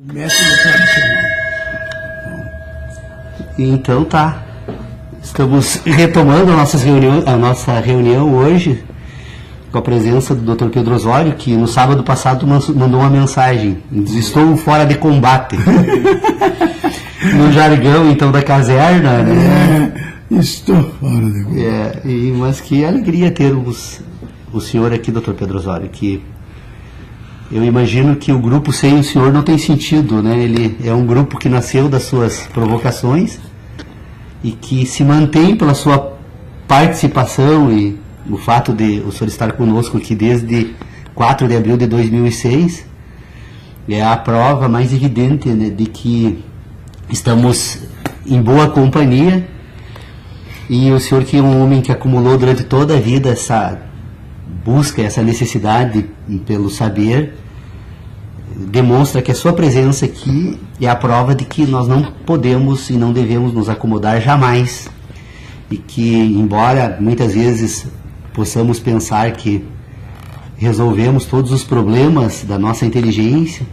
Método tradicional. Então tá. Estamos retomando a nossa reunião hoje com a presença do Dr. Pedro Osório, que no sábado passado mandou uma mensagem: estou fora de combate. No jargão, então, da caserna, né? Estou fora de combate. Mas que alegria termos o senhor aqui, Dr. Pedro Osório, que eu imagino que o grupo sem o senhor não tem sentido, né? Ele é um grupo que nasceu das suas provocações e que se mantém pela sua participação e o fato de o senhor estar conosco aqui desde 4 de abril de 2006 é a prova mais evidente, né, de que estamos em boa companhia. E o senhor, que é um homem que acumulou durante toda a vida essa busca, essa necessidade pelo saber, demonstra que a sua presença aqui é a prova de que nós não podemos e não devemos nos acomodar jamais, e que, embora muitas vezes possamos pensar que resolvemos todos os problemas da nossa inteligência,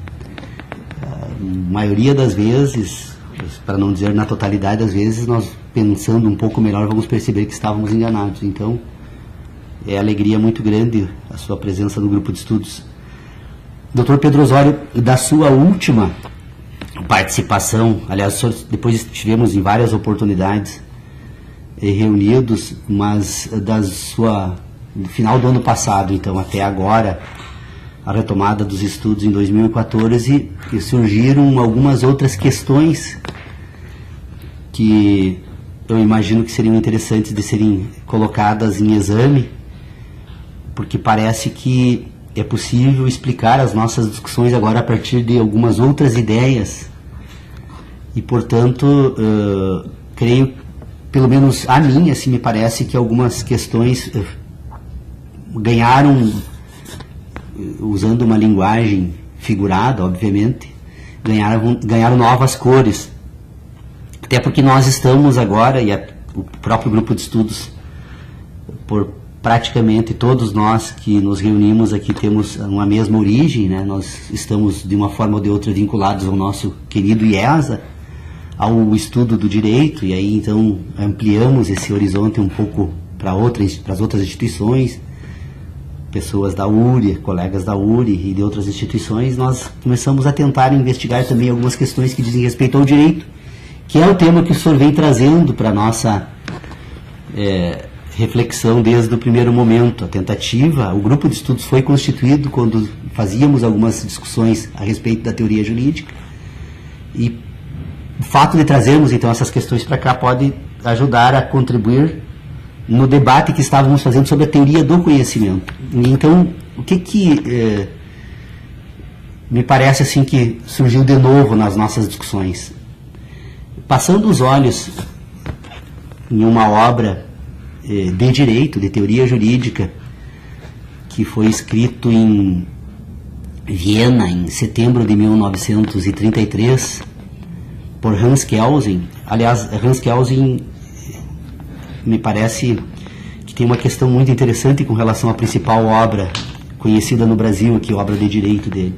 a maioria das vezes, para não dizer na totalidade das vezes, nós, pensando um pouco melhor, vamos perceber que estávamos enganados. Então, é alegria muito grande a sua presença no grupo de estudos. Dr. Pedro Osório, da sua última participação, aliás, depois estivemos em várias oportunidades reunidos, mas do final do ano passado, então, até agora, a retomada dos estudos em 2014, e surgiram algumas outras questões que eu imagino que seriam interessantes de serem colocadas em exame, porque parece que é possível explicar as nossas discussões agora a partir de algumas outras ideias e, portanto, creio, pelo menos a mim, assim, me parece que algumas questões ganharam, usando uma linguagem figurada, obviamente, ganharam novas cores. Até porque nós estamos agora, e o próprio grupo de estudos, por praticamente todos nós que nos reunimos aqui temos uma mesma origem, né? Nós estamos de uma forma ou de outra vinculados ao nosso querido IESA, ao estudo do direito, e aí então ampliamos esse horizonte um pouco para as outras instituições, pessoas da URI, colegas da URI e de outras instituições. Nós começamos a tentar investigar também algumas questões que dizem respeito ao direito, que é o tema que o senhor vem trazendo para a nossa reflexão desde o primeiro momento. A tentativa, o grupo de estudos foi constituído quando fazíamos algumas discussões a respeito da teoria jurídica, e o fato de trazermos então essas questões para cá pode ajudar a contribuir no debate que estávamos fazendo sobre a teoria do conhecimento. Então, o que me parece assim que surgiu de novo nas nossas discussões? Passando os olhos em uma obra de direito, de teoria jurídica, que foi escrito em Viena em setembro de 1933 por Hans Kelsen. Aliás, Hans Kelsen me parece que tem uma questão muito interessante com relação à principal obra conhecida no Brasil, que é a obra de direito dele.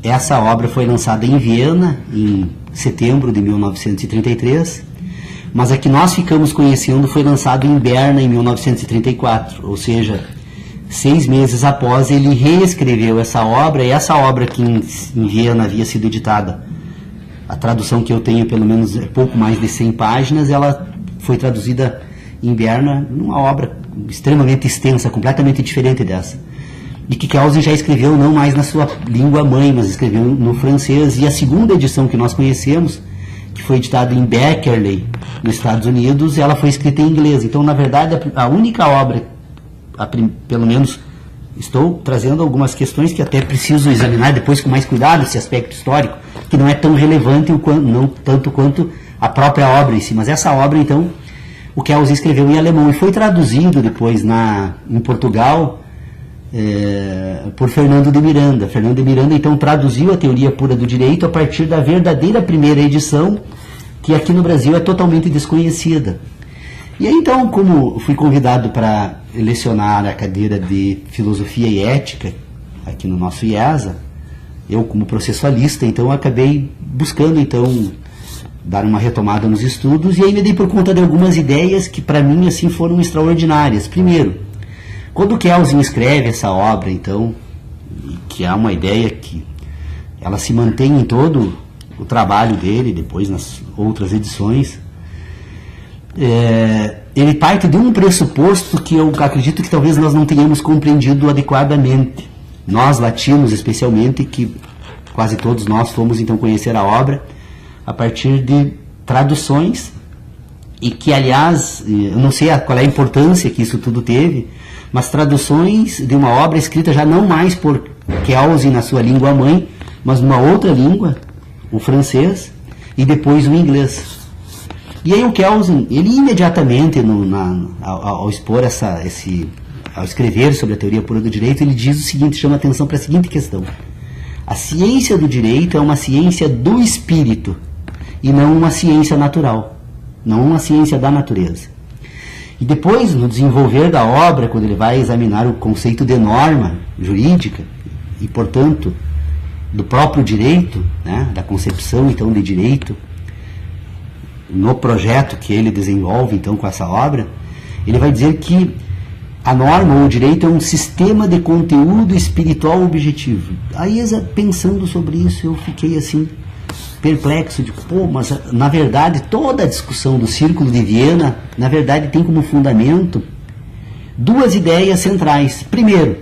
Essa obra foi lançada em Viena em setembro de 1933, mas a que nós ficamos conhecendo foi lançada em Berna em 1934, ou seja, 6 meses após ele reescreveu essa obra, e essa obra que em Viena havia sido editada, a tradução que eu tenho pelo menos é pouco mais de 100 páginas, ela foi traduzida em Berna numa obra extremamente extensa, completamente diferente dessa, e que Kelsen já escreveu não mais na sua língua mãe, mas escreveu no francês. E a segunda edição que nós conhecemos, que foi editada em Berkeley, nos Estados Unidos, ela foi escrita em inglês. Então, na verdade, a única obra, pelo menos estou trazendo algumas questões que até preciso examinar depois com mais cuidado, esse aspecto histórico, que não é tão relevante, não tanto quanto a própria obra em si. Mas essa obra, então, o Kelsen escreveu em alemão e foi traduzido depois em Portugal por Fernando de Miranda. Fernando de Miranda, então, traduziu a teoria pura do direito a partir da verdadeira primeira edição, que aqui no Brasil é totalmente desconhecida. E aí, então, como fui convidado para lecionar a cadeira de Filosofia e Ética aqui no nosso IESA, eu como processualista, então acabei buscando então dar uma retomada nos estudos, e aí me dei por conta de algumas ideias que para mim assim foram extraordinárias. Primeiro, quando o Kelsen escreve essa obra, então, que é uma ideia que ela se mantém em todo o trabalho dele, depois nas outras edições, ele parte de um pressuposto que eu acredito que talvez nós não tenhamos compreendido adequadamente. Nós, latinos especialmente, que quase todos nós fomos então conhecer a obra a partir de traduções, e que, aliás, eu não sei qual é a importância que isso tudo teve, mas traduções de uma obra escrita já não mais por Kelsen na sua língua mãe, mas numa outra língua, o francês, e depois o inglês. E aí o Kelsen, ele imediatamente, ao expor ao escrever sobre a teoria pura do direito, ele diz o seguinte, chama atenção para a seguinte questão: a ciência do direito é uma ciência do espírito, e não uma ciência natural, não uma ciência da natureza. E depois, no desenvolver da obra, quando ele vai examinar o conceito de norma jurídica, e portanto, do próprio direito, né, da concepção então de direito, no projeto que ele desenvolve então com essa obra, ele vai dizer que a norma ou o direito é um sistema de conteúdo espiritual objetivo. Aí, pensando sobre isso, eu fiquei assim, perplexo, de mas na verdade toda a discussão do Círculo de Viena, na verdade tem como fundamento duas ideias centrais. Primeiro,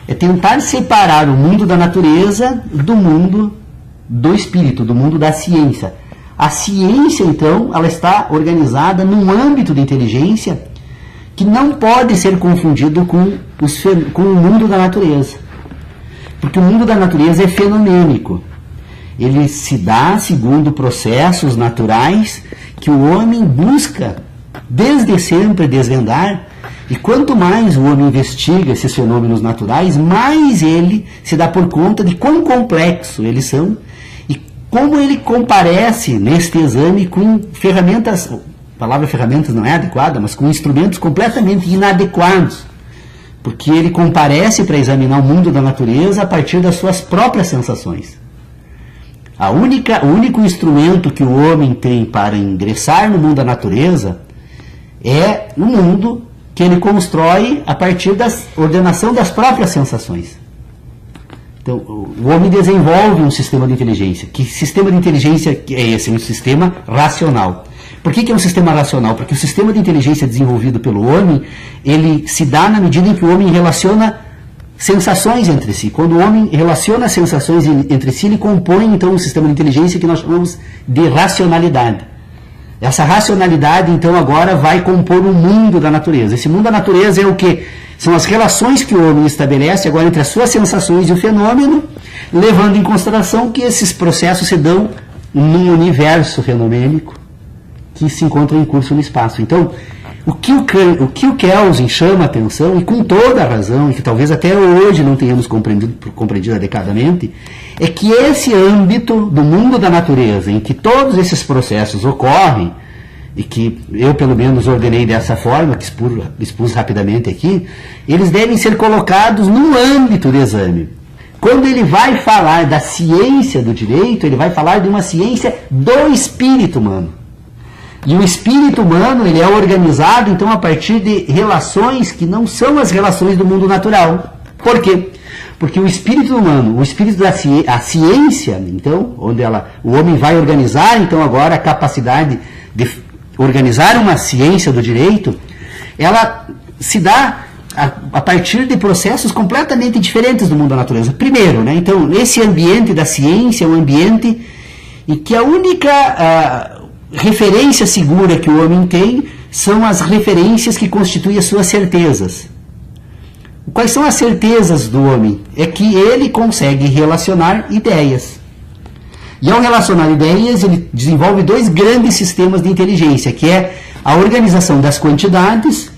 é tentar separar o mundo da natureza do mundo do espírito, do mundo da ciência. A ciência, então, ela está organizada num âmbito de inteligência que não pode ser confundido com o mundo da natureza. Porque o mundo da natureza é fenomênico. Ele se dá segundo processos naturais que o homem busca desde sempre desvendar, e quanto mais o homem investiga esses fenômenos naturais, mais ele se dá por conta de quão complexos eles são e como ele comparece neste exame com ferramentas, a palavra ferramentas não é adequada, mas com instrumentos completamente inadequados, porque ele comparece para examinar o mundo da natureza a partir das suas próprias sensações. O único instrumento que o homem tem para ingressar no mundo da natureza é o mundo que ele constrói a partir da ordenação das próprias sensações. Então, o homem desenvolve um sistema de inteligência. Que sistema de inteligência é esse? Um sistema racional. Por que é um sistema racional? Porque o sistema de inteligência desenvolvido pelo homem, ele se dá na medida em que o homem relaciona sensações entre si. Quando o homem relaciona sensações entre si, ele compõe então um sistema de inteligência que nós chamamos de racionalidade. Essa racionalidade então agora vai compor o mundo da natureza. Esse mundo da natureza é o quê? São as relações que o homem estabelece agora entre as suas sensações e o fenômeno, levando em consideração que esses processos se dão num universo fenomênico que se encontra em curso no espaço. Então, o que o Kelsen chama a atenção, e com toda a razão, e que talvez até hoje não tenhamos compreendido adequadamente, é que esse âmbito do mundo da natureza, em que todos esses processos ocorrem, e que eu pelo menos ordenei dessa forma, que expus rapidamente aqui, eles devem ser colocados no âmbito do exame. Quando ele vai falar da ciência do direito, ele vai falar de uma ciência do espírito humano. E o espírito humano, ele é organizado, então, a partir de relações que não são as relações do mundo natural. Por quê? Porque o espírito humano, o espírito a ciência, então, onde o homem vai organizar, então, agora a capacidade de organizar uma ciência do direito, ela se dá a partir de processos completamente diferentes do mundo da natureza. Primeiro, né, então, esse ambiente da ciência é um ambiente em que a única referência segura que o homem tem são as referências que constituem as suas certezas. Quais são as certezas do homem? É que ele consegue relacionar ideias. E ao relacionar ideias, ele desenvolve dois grandes sistemas de inteligência, que é a organização das quantidades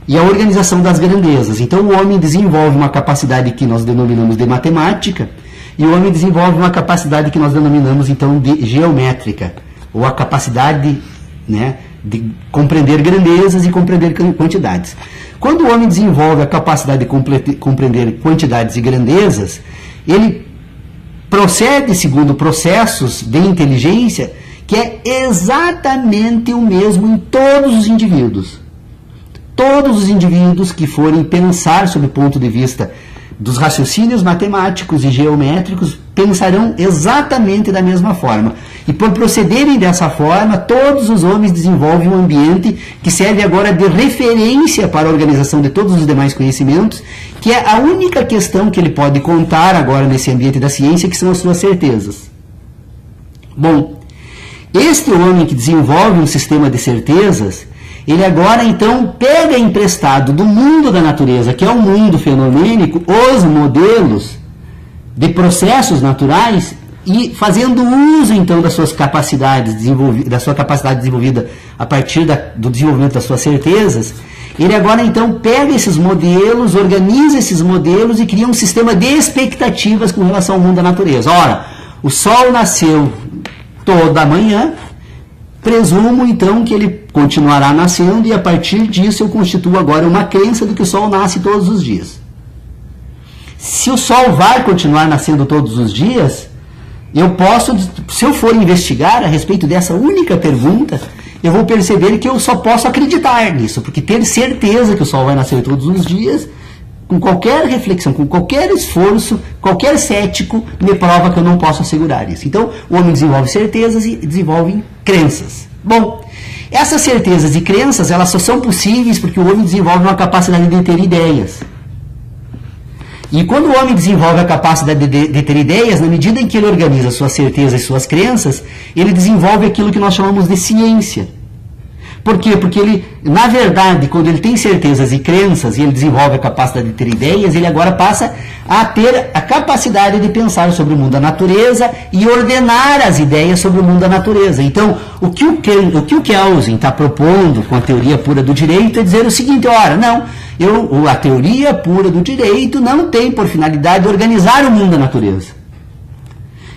e a organização das grandezas. Então o homem desenvolve uma capacidade que nós denominamos de matemática, e o homem desenvolve uma capacidade que nós denominamos então de geométrica, ou a capacidade, né, de compreender grandezas e compreender quantidades. Quando o homem desenvolve a capacidade de compreender quantidades e grandezas, ele procede segundo processos de inteligência que é exatamente o mesmo em todos os indivíduos. Todos os indivíduos que forem pensar sob o ponto de vista dos raciocínios matemáticos e geométricos pensarão exatamente da mesma forma. E por procederem dessa forma, todos os homens desenvolvem um ambiente que serve agora de referência para a organização de todos os demais conhecimentos, que é a única questão que ele pode contar agora nesse ambiente da ciência, que são as suas certezas. Bom, este homem que desenvolve um sistema de certezas, ele agora então pega emprestado do mundo da natureza, que é um mundo fenomênico, os modelos de processos naturais, e fazendo uso então das suas capacidades da sua capacidade desenvolvida a partir do desenvolvimento das suas certezas, ele agora então pega esses modelos, organiza esses modelos e cria um sistema de expectativas com relação ao mundo da natureza. Ora, o Sol nasceu toda manhã, presumo então que ele continuará nascendo, e a partir disso eu constituo agora uma crença de que o Sol nasce todos os dias. Se o Sol vai continuar nascendo todos os dias, eu posso, se eu for investigar a respeito dessa única pergunta, eu vou perceber que eu só posso acreditar nisso, porque ter certeza que o Sol vai nascer todos os dias, com qualquer reflexão, com qualquer esforço, qualquer cético me prova que eu não posso assegurar isso. Então, o homem desenvolve certezas e desenvolve crenças. Bom, essas certezas e crenças, elas só são possíveis porque o homem desenvolve uma capacidade de ter ideias. E quando o homem desenvolve a capacidade de ter ideias, na medida em que ele organiza suas certezas e suas crenças, ele desenvolve aquilo que nós chamamos de ciência. Por quê? Porque ele, na verdade, quando ele tem certezas e crenças e ele desenvolve a capacidade de ter ideias, ele agora passa a ter a capacidade de pensar sobre o mundo da natureza e ordenar as ideias sobre o mundo da natureza. Então, o que o Kelsen está propondo com a teoria pura do direito é dizer o seguinte: ora, não, a teoria pura do direito não tem por finalidade organizar o mundo da natureza.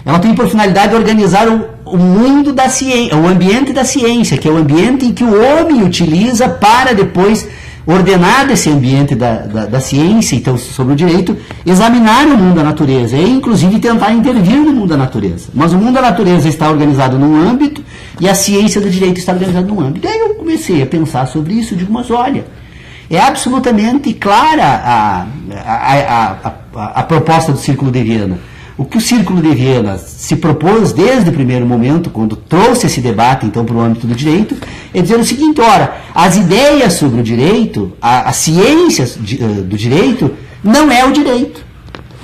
Ela tem por finalidade organizar o mundo da ciência, o ambiente da ciência, que é o ambiente em que o homem utiliza para depois ordenar esse ambiente da ciência, então sobre o direito, examinar o mundo da natureza e inclusive tentar intervir no mundo da natureza. Mas o mundo da natureza está organizado num âmbito e a ciência do direito está organizada num âmbito. E aí eu comecei a pensar sobre isso e digo, mas olha, é absolutamente clara a proposta do Círculo de Viena. O que o Círculo de Viena se propôs desde o primeiro momento, quando trouxe esse debate então para o âmbito do direito, é dizer o seguinte: ora, as ideias sobre o direito, as ciências do direito, não é o direito.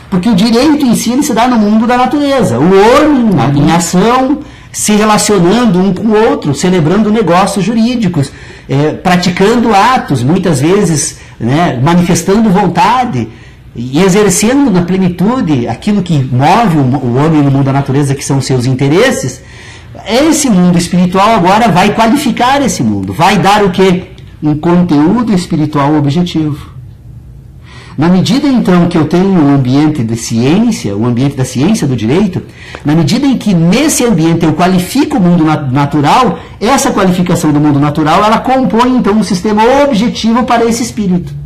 Porque o direito em si ele se dá no mundo da natureza. O homem em ação, se relacionando um com o outro, celebrando negócios jurídicos, praticando atos, muitas vezes manifestando vontade, e exercendo na plenitude aquilo que move o homem no mundo da natureza, que são os seus interesses. Esse mundo espiritual agora vai qualificar esse mundo, vai dar o quê? Um conteúdo espiritual objetivo. Na medida então que eu tenho um ambiente de ciência, o ambiente da ciência do direito, na medida em que nesse ambiente eu qualifico o mundo natural, essa qualificação do mundo natural, ela compõe então um sistema objetivo para esse espírito.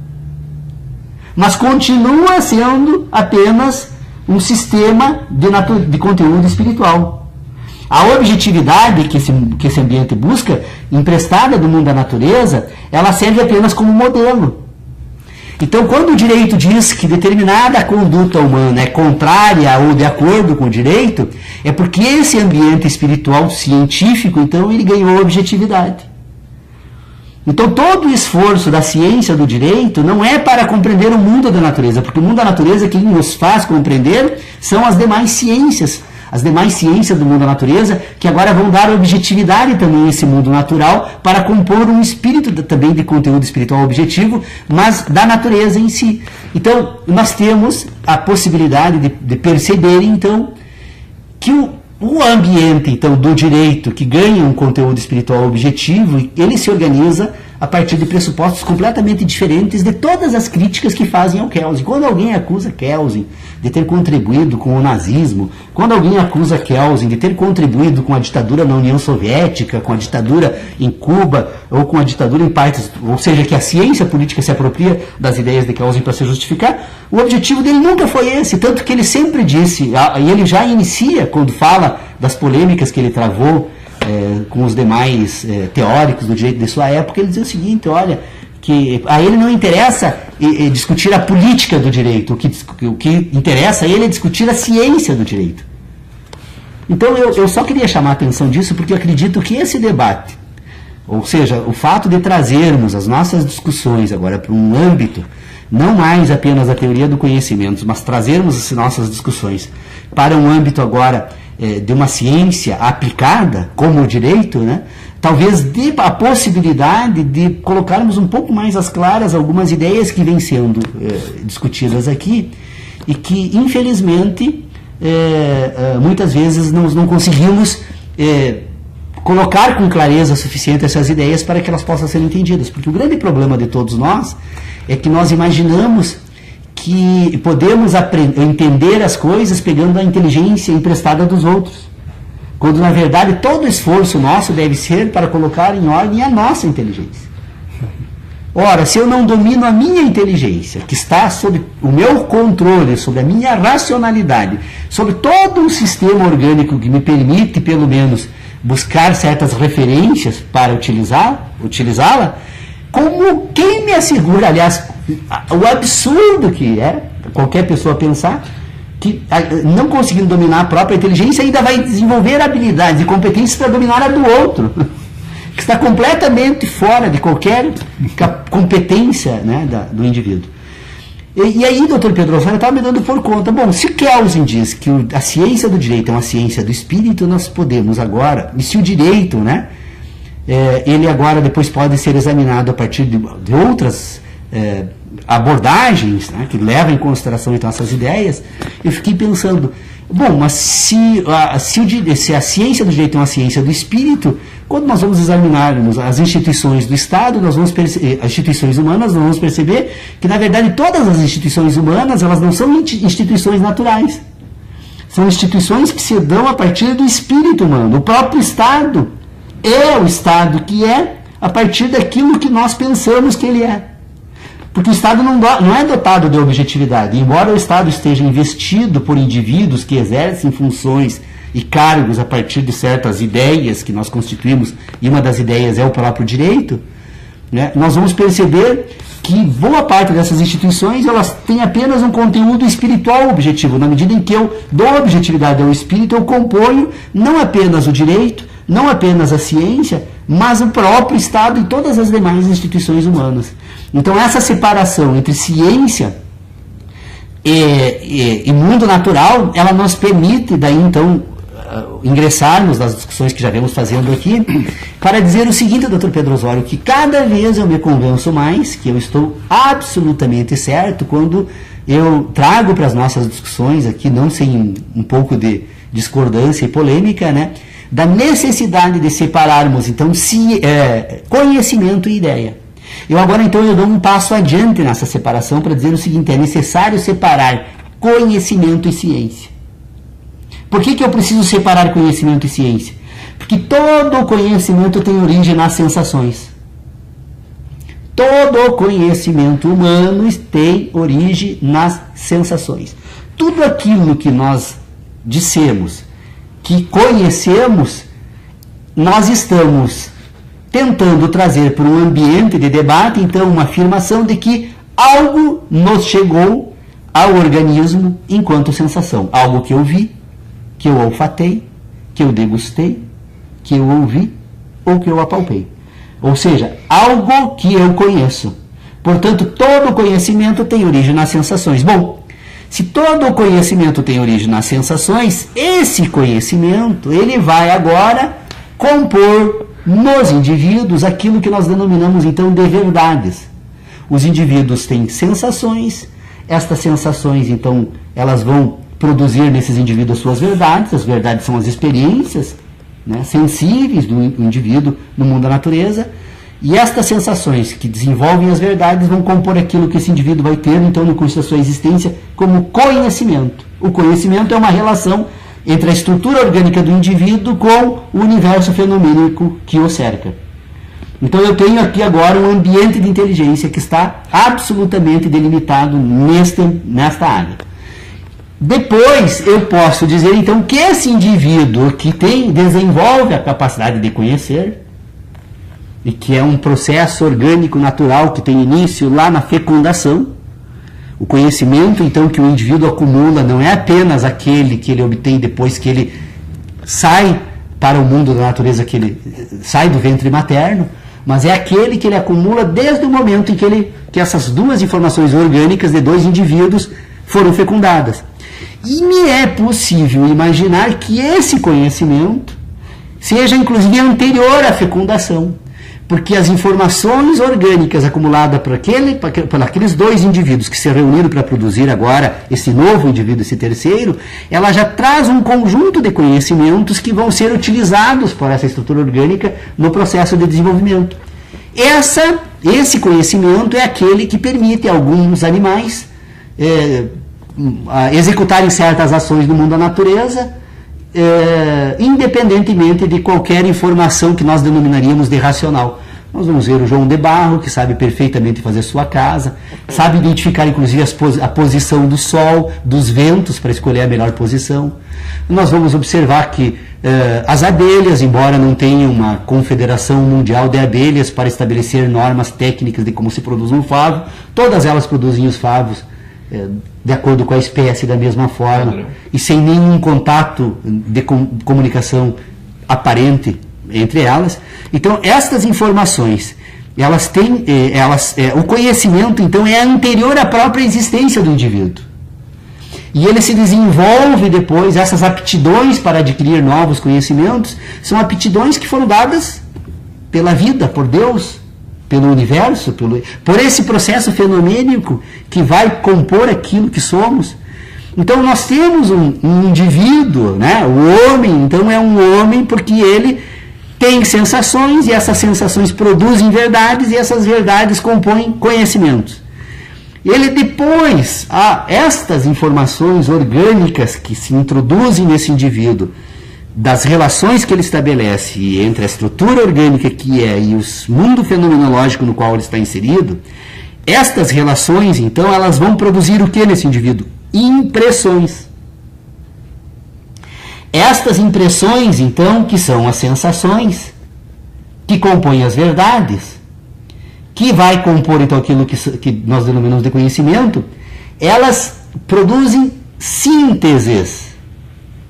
Mas continua sendo apenas um sistema de conteúdo espiritual. A objetividade que esse ambiente busca, emprestada do mundo da natureza, ela serve apenas como modelo. Então, quando o direito diz que determinada conduta humana é contrária ou de acordo com o direito, é porque esse ambiente espiritual científico, então, ele ganhou objetividade. Então, todo o esforço da ciência do direito não é para compreender o mundo da natureza, porque o mundo da natureza, quem nos faz compreender são as demais ciências do mundo da natureza, que agora vão dar objetividade também a esse mundo natural, para compor um espírito também de conteúdo espiritual objetivo, mas da natureza em si. Então, nós temos a possibilidade de perceber, então, que o ambiente então do direito que ganha um conteúdo espiritual objetivo, ele se organiza a partir de pressupostos completamente diferentes de todas as críticas que fazem ao Kelsen. Quando alguém acusa Kelsen de ter contribuído com o nazismo, quando alguém acusa Kelsen de ter contribuído com a ditadura na União Soviética, com a ditadura em Cuba, ou com a ditadura em partes, ou seja, que a ciência política se apropria das ideias de Kelsen para se justificar, o objetivo dele nunca foi esse, tanto que ele sempre disse, e ele já inicia, quando fala das polêmicas que ele travou com os demais teóricos do direito de sua época, ele dizia o seguinte, olha, que a ele não interessa discutir a política do direito, o que interessa a ele é discutir a ciência do direito. Então eu só queria chamar a atenção disso porque eu acredito que esse debate, ou seja, o fato de trazermos as nossas discussões agora para um âmbito, não mais apenas a teoria do conhecimento, mas trazermos as nossas discussões para um âmbito agora de uma ciência aplicada, como o direito, né? Talvez dê a possibilidade de colocarmos um pouco mais às claras algumas ideias que vêm sendo discutidas aqui e que, infelizmente, muitas vezes não conseguimos colocar com clareza suficiente essas ideias para que elas possam ser entendidas. Porque o grande problema de todos nós é que nós imaginamos que podemos entender as coisas pegando a inteligência emprestada dos outros, quando na verdade todo esforço nosso deve ser para colocar em ordem a nossa inteligência. Ora, se eu não domino a minha inteligência, que está sob o meu controle, sobre a minha racionalidade, sobre todo um sistema orgânico que me permite, pelo menos, buscar certas referências para utilizá-la, como quem me assegura, aliás, o absurdo que é qualquer pessoa pensar que, não conseguindo dominar a própria inteligência, ainda vai desenvolver habilidades e competências para dominar a do outro, que está completamente fora de qualquer competência, né, do indivíduo. E aí, doutor Pedro Osório, estava me dando por conta, bom, se Kelsen diz que a ciência do direito é uma ciência do espírito, nós podemos agora, e se o direito, né, ele agora depois pode ser examinado a partir de outras abordagens, né, que levam em consideração então essas ideias, eu fiquei pensando, bom, mas se a ciência do direito é uma ciência do espírito, quando nós vamos examinarmos as instituições do Estado, as instituições humanas, nós vamos perceber que, na verdade, todas as instituições humanas, elas não são instituições naturais. São instituições que se dão a partir do espírito humano. O próprio Estado é o Estado que é a partir daquilo que nós pensamos que ele é. Porque o Estado não é dotado de objetividade. Embora o Estado esteja investido por indivíduos que exercem funções e cargos a partir de certas ideias que nós constituímos, e uma das ideias é o próprio direito, né, nós vamos perceber que boa parte dessas instituições elas têm apenas um conteúdo espiritual objetivo. Na medida em que eu dou objetividade ao espírito, eu componho não apenas o direito, não apenas a ciência, mas o próprio Estado e todas as demais instituições humanas. Então essa separação entre ciência e mundo natural, ela nos permite daí então ingressarmos nas discussões que já vemos fazendo aqui, para dizer o seguinte, doutor Pedro Osório, que cada vez eu me convenço mais que eu estou absolutamente certo quando eu trago para as nossas discussões aqui, não sem um pouco de discordância e polêmica, né, da necessidade de separarmos então conhecimento e ideia. Eu agora então eu dou um passo adiante nessa separação para dizer o seguinte, é necessário separar conhecimento e ciência. Por que eu preciso separar conhecimento e ciência? Porque todo conhecimento tem origem nas sensações. Todo conhecimento humano tem origem nas sensações. Tudo aquilo que nós dissemos que conhecemos, nós estamos tentando trazer para um ambiente de debate, então, uma afirmação de que algo nos chegou ao organismo enquanto sensação. Algo que eu vi, que eu olfatei, que eu degustei, que eu ouvi ou que eu apalpei. Ou seja, algo que eu conheço. Portanto, todo conhecimento tem origem nas sensações. Bom, se todo conhecimento tem origem nas sensações, esse conhecimento ele vai agora compor nos indivíduos aquilo que nós denominamos então de verdades. Os indivíduos têm sensações, estas sensações então elas vão produzir nesses indivíduos suas verdades, as verdades são as experiências, né, sensíveis do indivíduo no mundo da natureza, E estas sensações que desenvolvem as verdades vão compor aquilo que esse indivíduo vai ter, então, no curso da sua existência, como conhecimento. O conhecimento é uma relação entre a estrutura orgânica do indivíduo com o universo fenomênico que o cerca. Então eu tenho aqui agora um ambiente de inteligência que está absolutamente delimitado nesta área. Depois eu posso dizer então que esse indivíduo que desenvolve a capacidade de conhecer, e que é um processo orgânico natural que tem início lá na fecundação, o conhecimento então que o indivíduo acumula não é apenas aquele que ele obtém depois que ele sai para o mundo da natureza, que ele sai do ventre materno, mas é aquele que ele acumula desde o momento em que essas duas informações orgânicas de dois indivíduos foram fecundadas. E me é possível imaginar que esse conhecimento seja inclusive anterior à fecundação, porque as informações orgânicas acumuladas por aqueles dois indivíduos que se reuniram para produzir agora esse novo indivíduo, esse terceiro, ela já traz um conjunto de conhecimentos que vão ser utilizados por essa estrutura orgânica no processo de desenvolvimento. Esse conhecimento é aquele que permite a alguns animais executarem certas ações no mundo da natureza, independentemente de qualquer informação que nós denominaríamos de racional. Nós vamos ver o João de Barro, que sabe perfeitamente fazer sua casa, sabe identificar inclusive a posição do sol, dos ventos, para escolher a melhor posição. Nós vamos observar que as abelhas, embora não tenham uma confederação mundial de abelhas para estabelecer normas técnicas de como se produz um favo, todas elas produzem os favos de acordo com a espécie da mesma forma e sem nenhum contato de comunicação aparente entre elas. Então, estas informações, elas têm, o conhecimento, então, é anterior à própria existência do indivíduo. E ele se desenvolve depois, essas aptidões para adquirir novos conhecimentos, são aptidões que foram dadas pela vida, por Deus, pelo universo, por esse processo fenomênico que vai compor aquilo que somos. Então nós temos um indivíduo, né? O homem, então é um homem porque ele tem sensações e essas sensações produzem verdades e essas verdades compõem conhecimentos. Ele depois, estas informações orgânicas que se introduzem nesse indivíduo, das relações que ele estabelece entre a estrutura orgânica que é e o mundo fenomenológico no qual ele está inserido, estas relações, então, elas vão produzir o que nesse indivíduo? Impressões. Estas impressões, então, que são as sensações, que compõem as verdades, que vai compor, então, aquilo que nós denominamos de conhecimento, elas produzem sínteses.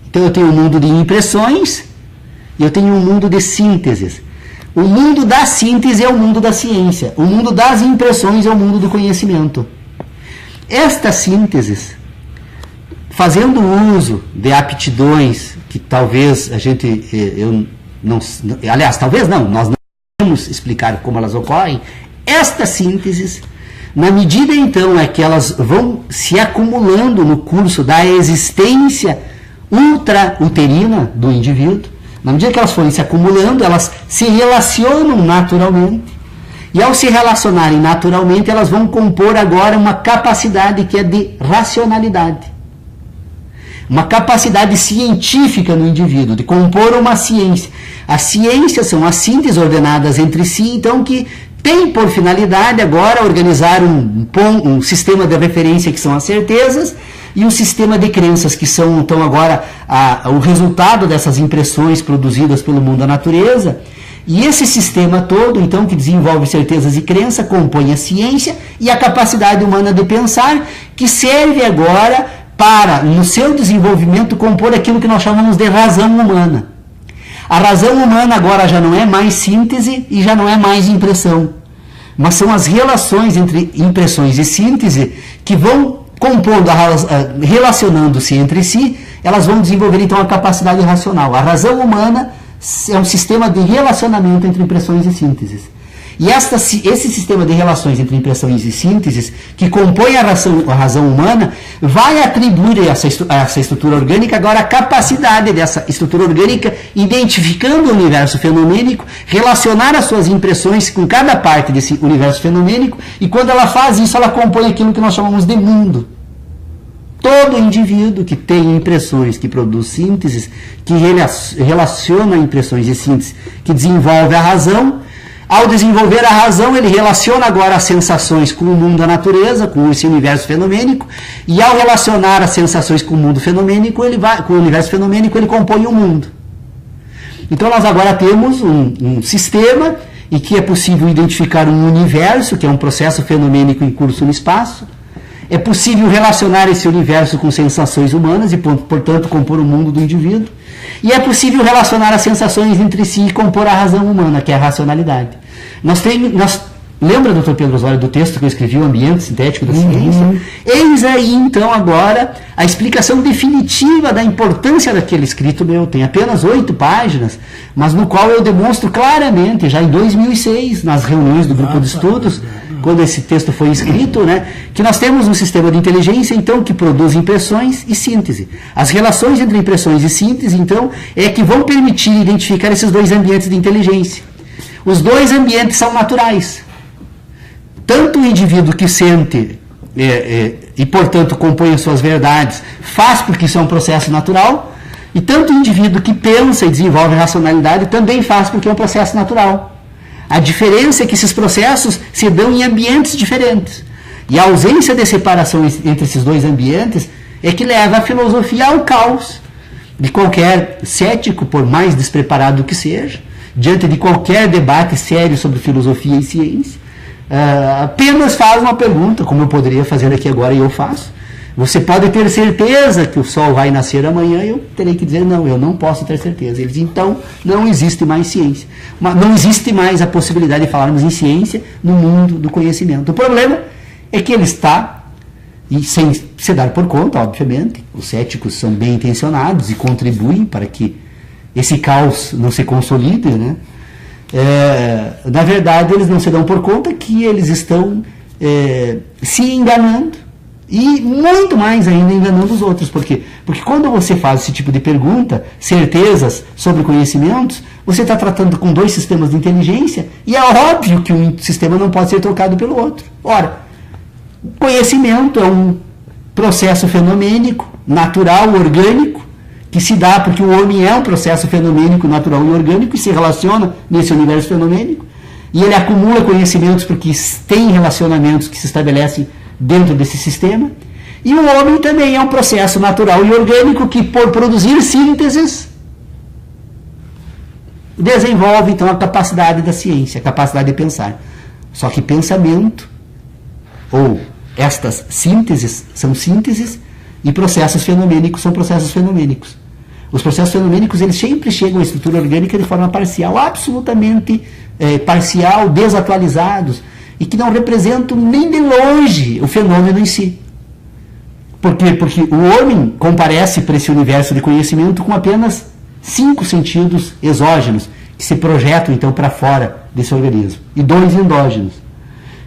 Então eu tenho um mundo de impressões e eu tenho um mundo de sínteses. O mundo da síntese é o mundo da ciência. O mundo das impressões é o mundo do conhecimento. Estas sínteses, fazendo uso de aptidões que talvez nós não podemos explicar como elas ocorrem, estas sínteses, na medida então é que elas vão se acumulando no curso da existência ultrauterina do indivíduo, na medida que elas forem se acumulando, elas se relacionam naturalmente, e ao se relacionarem naturalmente, elas vão compor agora uma capacidade que é de racionalidade, uma capacidade científica no indivíduo, de compor uma ciência. As ciências são as sínteses ordenadas entre si, então, que tem por finalidade agora organizar um sistema de referência que são as certezas, e um sistema de crenças que são, então, agora o resultado dessas impressões produzidas pelo mundo da natureza. E esse sistema todo, então, que desenvolve certezas e crença, compõe a ciência e a capacidade humana de pensar, que serve agora para, no seu desenvolvimento, compor aquilo que nós chamamos de razão humana. A razão humana agora já não é mais síntese e já não é mais impressão, mas são as relações entre impressões e síntese que vão compondo, relacionando-se entre si, elas vão desenvolver então a capacidade racional. A razão humana é um sistema de relacionamento entre impressões e sínteses. E esse sistema de relações entre impressões e sínteses, que compõe a razão humana, vai atribuir a essa estrutura orgânica agora a capacidade dessa estrutura orgânica, identificando o universo fenomênico, relacionar as suas impressões com cada parte desse universo fenomênico, e quando ela faz isso, ela compõe aquilo que nós chamamos de mundo. Todo indivíduo que tem impressões, que produz sínteses, que relaciona impressões e sínteses, que desenvolve a razão, ao desenvolver a razão, ele relaciona agora as sensações com o mundo da natureza, com esse universo fenomênico, e ao relacionar as sensações com o mundo fenomênico, com o universo fenomênico, ele compõe o mundo. Então nós agora temos um sistema em que é possível identificar um universo, que é um processo fenomênico em curso no espaço. É possível relacionar esse universo com sensações humanas e, portanto, compor o mundo do indivíduo. E é possível relacionar as sensações entre si e compor a razão humana, que é a racionalidade. Lembra, Dr. Pedro Osório, do texto que eu escrevi, O Ambiente Sintético da Ciência? Eis aí, então, agora, a explicação definitiva da importância daquele escrito meu. Tem apenas 8 páginas, mas no qual eu demonstro claramente, já em 2006, nas reuniões do grupo de estudos, quando esse texto foi escrito, né, que nós temos um sistema de inteligência, então, que produz impressões e síntese. As relações entre impressões e síntese, então, é que vão permitir identificar esses dois ambientes de inteligência. Os dois ambientes são naturais. Tanto o indivíduo que sente e, portanto, compõe as suas verdades, faz porque isso é um processo natural, e tanto o indivíduo que pensa e desenvolve racionalidade também faz porque é um processo natural. A diferença é que esses processos se dão em ambientes diferentes. E a ausência de separação entre esses dois ambientes é que leva a filosofia ao caos de qualquer cético, por mais despreparado que seja, diante de qualquer debate sério sobre filosofia e ciência. Apenas faz uma pergunta, como eu poderia fazer aqui agora e eu faço. Você pode ter certeza que o sol vai nascer amanhã? Eu terei que dizer, não, eu não posso ter certeza. Ele diz, então, não existe mais ciência. Não existe mais a possibilidade de falarmos em ciência no mundo do conhecimento. O problema é que ele está, e sem se dar por conta, obviamente, os céticos são bem intencionados e contribuem para que esse caos não se consolide, né? Na verdade, eles não se dão por conta que eles estão se enganando e muito mais ainda enganando os outros. Por quê? Porque quando você faz esse tipo de pergunta, certezas sobre conhecimentos, você está tratando com dois sistemas de inteligência e é óbvio que um sistema não pode ser trocado pelo outro. Ora, conhecimento é um processo fenomênico, natural, orgânico, que se dá porque o homem é um processo fenomênico, natural e orgânico e se relaciona nesse universo fenomênico, e ele acumula conhecimentos porque tem relacionamentos que se estabelecem dentro desse sistema, e o homem também é um processo natural e orgânico que, por produzir sínteses, desenvolve então a capacidade da ciência, a capacidade de pensar. Só que pensamento, ou estas sínteses, são sínteses, e processos fenomênicos são processos fenomênicos. Os processos fenomênicos, eles sempre chegam à estrutura orgânica de forma parcial, absolutamente parcial, desatualizados, e que não representam nem de longe o fenômeno em si. Por quê? Porque o homem comparece para esse universo de conhecimento com apenas 5 sentidos exógenos, que se projetam então para fora desse organismo, e 2 endógenos.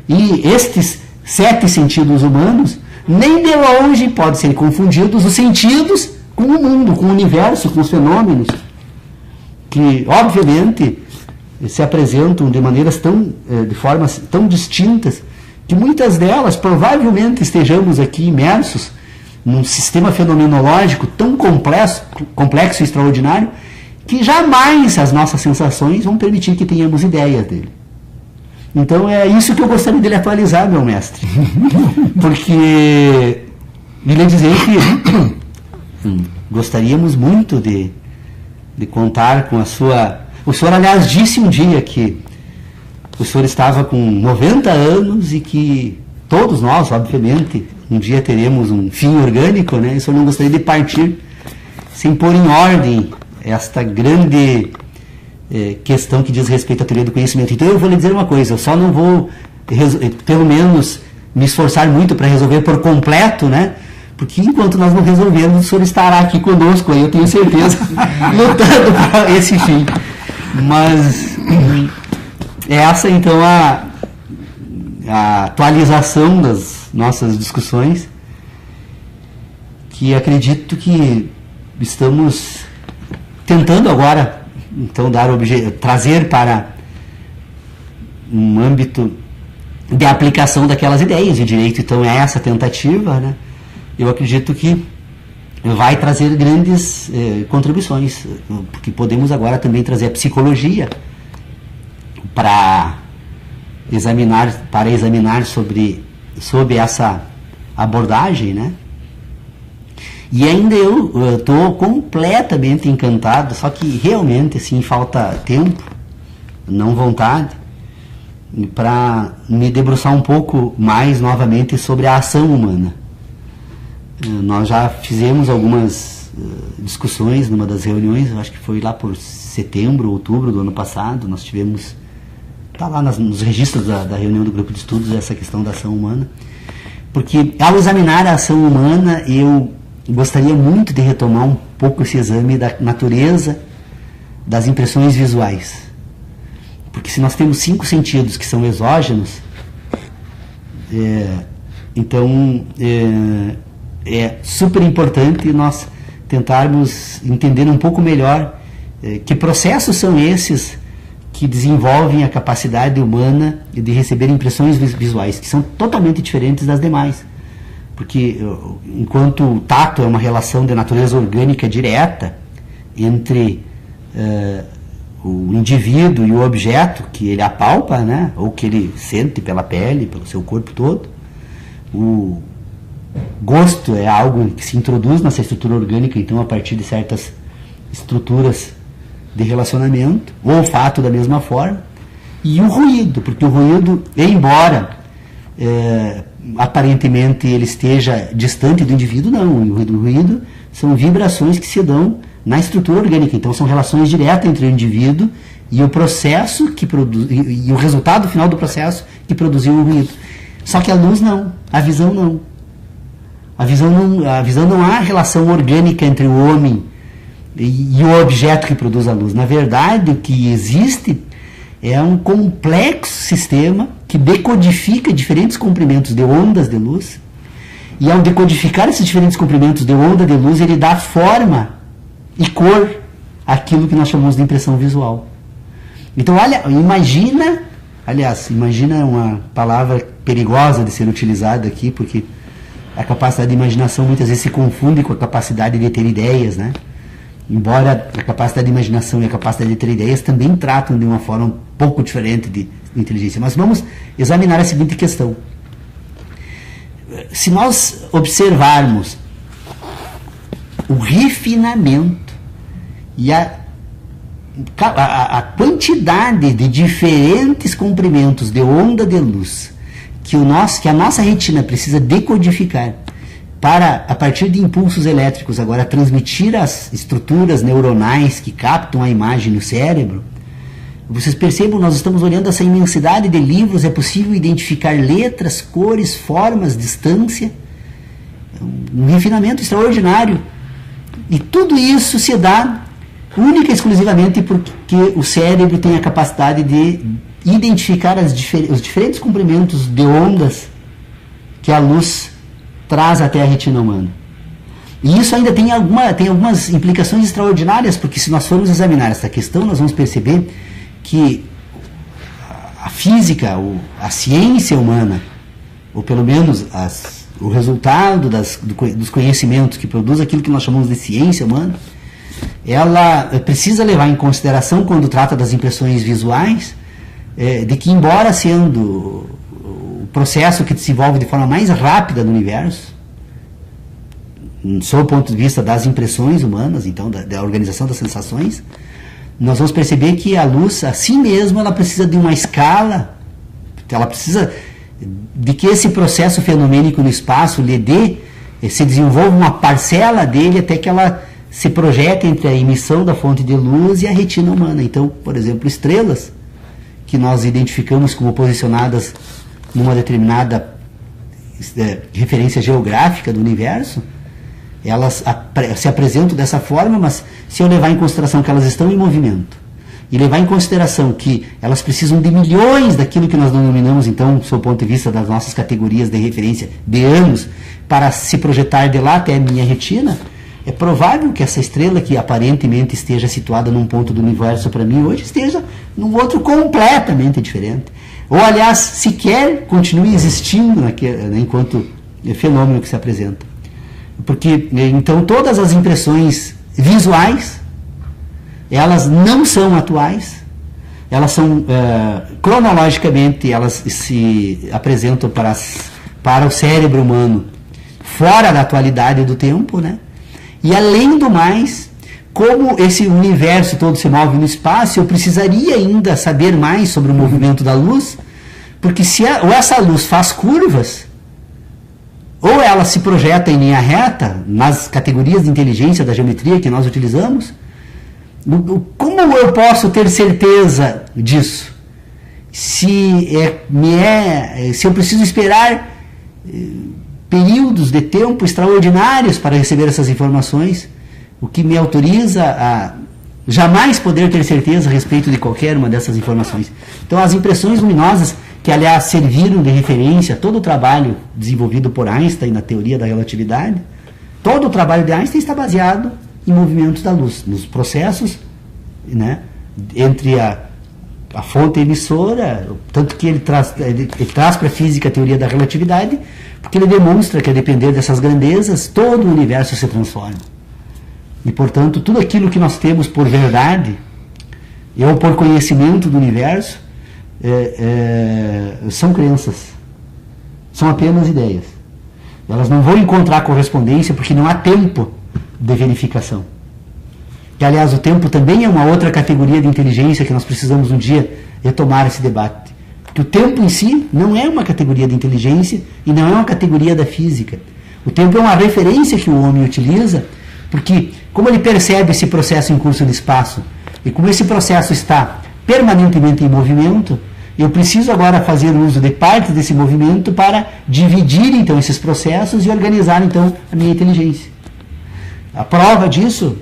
E estes 7 sentidos humanos, nem de longe podem ser confundidos os sentidos com o mundo, com o universo, com os fenômenos, que, obviamente, se apresentam de maneiras de formas tão distintas, que muitas delas, provavelmente, estejamos aqui imersos num sistema fenomenológico tão complexo e extraordinário, que jamais as nossas sensações vão permitir que tenhamos ideias dele. Então, é isso que eu gostaria de lhe atualizar, meu mestre. Porque, me lhe dizer que gostaríamos muito de contar com a sua... O senhor, aliás, disse um dia que o senhor estava com 90 anos e que todos nós, obviamente, um dia teremos um fim orgânico, né? E o senhor não gostaria de partir sem pôr em ordem esta grande questão que diz respeito à teoria do conhecimento. Então eu vou lhe dizer uma coisa, eu só não vou, pelo menos, me esforçar muito para resolver por completo, né? Porque enquanto nós não resolvermos, o senhor estará aqui conosco, aí eu tenho certeza, lutando para esse fim. Mas essa então a atualização das nossas discussões, que acredito que estamos tentando agora então trazer para um âmbito de aplicação daquelas ideias de direito. Então é essa tentativa, né? Eu acredito que vai trazer grandes contribuições, porque podemos agora também trazer a psicologia para examinar sobre essa abordagem, né? E ainda eu estou completamente encantado, só que realmente assim falta tempo, não vontade, para me debruçar um pouco mais novamente sobre a ação humana. Nós já fizemos algumas discussões numa das reuniões, eu acho que foi lá por setembro, outubro do ano passado, nós tivemos, está lá nos registros da reunião do grupo de estudos, essa questão da ação humana, porque ao examinar a ação humana, eu gostaria muito de retomar um pouco esse exame da natureza das impressões visuais. Porque se nós temos 5 sentidos que são exógenos, então é super importante nós tentarmos entender um pouco melhor que processos são esses que desenvolvem a capacidade humana de receber impressões visuais, que são totalmente diferentes das demais. Porque enquanto o tato é uma relação de natureza orgânica direta entre o indivíduo e o objeto que ele apalpa, né, ou que ele sente pela pele, pelo seu corpo todo, o gosto é algo que se introduz nessa estrutura orgânica, então a partir de certas estruturas de relacionamento, o olfato da mesma forma, e o ruído, porque o ruído, embora aparentemente ele esteja distante do indivíduo, não, o ruído são vibrações que se dão na estrutura orgânica, então são relações diretas entre o indivíduo e o processo que produz, e o resultado final do processo que produziu o ruído. Só que a luz não, a visão não. A visão não há relação orgânica entre o homem e o objeto que produz a luz. Na verdade, o que existe é um complexo sistema que decodifica diferentes comprimentos de ondas de luz, e ao decodificar esses diferentes comprimentos de onda de luz, ele dá forma e cor àquilo que nós chamamos de impressão visual. Então, olha, imagina uma palavra perigosa de ser utilizada aqui, porque a capacidade de imaginação muitas vezes se confunde com a capacidade de ter ideias, né? Embora a capacidade de imaginação e a capacidade de ter ideias também tratam de uma forma um pouco diferente de inteligência. Mas vamos examinar a seguinte questão. Se nós observarmos o refinamento e a quantidade de diferentes comprimentos de onda de luz que a nossa retina precisa decodificar para, a partir de impulsos elétricos, agora transmitir as estruturas neuronais que captam a imagem no cérebro, vocês percebam, nós estamos olhando essa imensidade de livros, é possível identificar letras, cores, formas, distância, um refinamento extraordinário. E tudo isso se dá única e exclusivamente porque o cérebro tem a capacidade de identificar os diferentes comprimentos de ondas que a luz traz até a retina humana. E isso ainda tem algumas implicações extraordinárias, porque se nós formos examinar essa questão, nós vamos perceber que a física, a ciência humana, ou pelo menos o resultado dos conhecimentos que produz aquilo que nós chamamos de ciência humana, ela precisa levar em consideração, quando trata das impressões visuais, de que, embora sendo o processo que se desenvolve de forma mais rápida no universo, sob o ponto de vista das impressões humanas, então da organização das sensações, nós vamos perceber que a luz, assim mesmo, ela precisa de uma escala, ela precisa de que esse processo fenomênico no espaço lhe dê, se desenvolva uma parcela dele até que ela se projeta entre a emissão da fonte de luz e a retina humana. Então, por exemplo, estrelas que nós identificamos como posicionadas numa determinada referência geográfica do universo, elas se apresentam dessa forma, mas se eu levar em consideração que elas estão em movimento, e levar em consideração que elas precisam de milhões daquilo que nós denominamos, então, do ponto de vista das nossas categorias de referência, de anos, para se projetar de lá até a minha retina, é provável que essa estrela, que aparentemente esteja situada num ponto do universo para mim hoje, esteja num outro completamente diferente. Ou, aliás, sequer continue existindo enquanto fenômeno que se apresenta. Porque, então, todas as impressões visuais, elas não são atuais, elas são, cronologicamente, elas se apresentam para o cérebro humano fora da atualidade do tempo, né? E, além do mais, como esse universo todo se move no espaço, eu precisaria ainda saber mais sobre o movimento da luz, porque ou essa luz faz curvas, ou ela se projeta em linha reta, nas categorias de inteligência da geometria que nós utilizamos. Como eu posso ter certeza disso? Se eu preciso esperar períodos de tempo extraordinários para receber essas informações, o que me autoriza a jamais poder ter certeza a respeito de qualquer uma dessas informações. Então, as impressões luminosas, que aliás serviram de referência a todo o trabalho desenvolvido por Einstein na teoria da relatividade, todo o trabalho de Einstein está baseado em movimentos da luz, nos processos, né, entre a fonte emissora, tanto que ele traz para a física a teoria da relatividade, porque ele demonstra que, a depender dessas grandezas, todo o universo se transforma. E, portanto, tudo aquilo que nós temos por verdade, ou por conhecimento do universo, são crenças, são apenas ideias. Elas não vão encontrar correspondência porque não há tempo de verificação. Que, aliás, o tempo também é uma outra categoria de inteligência que nós precisamos um dia retomar esse debate. Porque o tempo em si não é uma categoria de inteligência e não é uma categoria da física. O tempo é uma referência que o homem utiliza, porque como ele percebe esse processo em curso no espaço, e como esse processo está permanentemente em movimento, eu preciso agora fazer uso de parte desse movimento para dividir então esses processos e organizar então a minha inteligência. A prova disso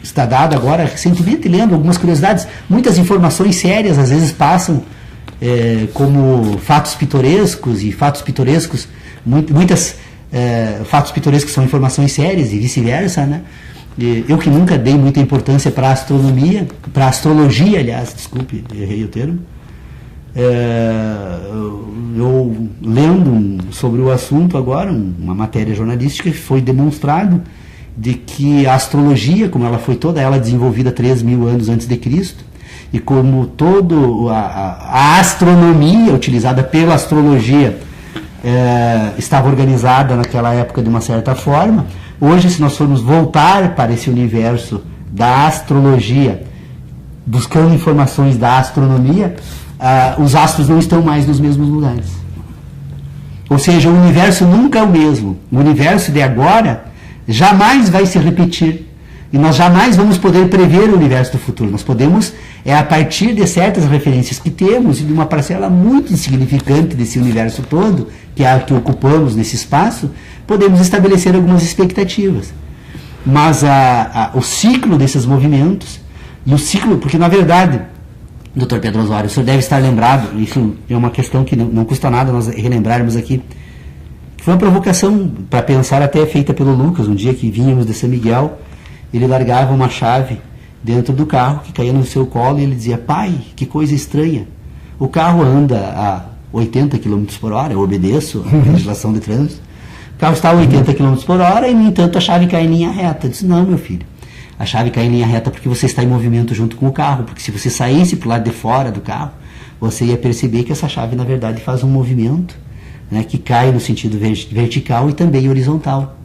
está dada agora recentemente, lendo algumas curiosidades. Muitas informações sérias às vezes passam como fatos pitorescos, e fatos pitorescos, fatos pitorescos são informações sérias e vice-versa, né? Eu que nunca dei muita importância para a astronomia, para a astrologia, aliás, desculpe, errei o termo, eu lendo sobre o assunto agora, uma matéria jornalística, foi demonstrado de que a astrologia, como ela foi toda ela desenvolvida 3.000 anos antes de Cristo, e como toda a astronomia utilizada pela astrologia estava organizada naquela época de uma certa forma, hoje, se nós formos voltar para esse universo da astrologia, buscando informações da astronomia, os astros não estão mais nos mesmos lugares. Ou seja, o universo nunca é o mesmo. O universo de agora jamais vai se repetir. E nós jamais vamos poder prever o universo do futuro. Nós podemos, a partir de certas referências que temos, e de uma parcela muito insignificante desse universo todo, que é a que ocupamos nesse espaço, podemos estabelecer algumas expectativas. Mas o ciclo desses movimentos, e o ciclo, porque na verdade, Dr. Pedro Osório, o senhor deve estar lembrado, isso é uma questão que não custa nada nós relembrarmos aqui, que foi uma provocação para pensar até feita pelo Lucas, um dia que vínhamos de São Miguel, ele largava uma chave dentro do carro que caía no seu colo e ele dizia: pai, que coisa estranha, o carro anda a 80 km por hora, eu obedeço a legislação de trânsito, o carro está a 80 km por hora e, no entanto, a chave cai em linha reta. Eu disse: não, meu filho, a chave cai em linha reta porque você está em movimento junto com o carro, porque se você saísse para o lado de fora do carro, você ia perceber que essa chave, na verdade, faz um movimento, né, que cai no sentido vertical e também horizontal.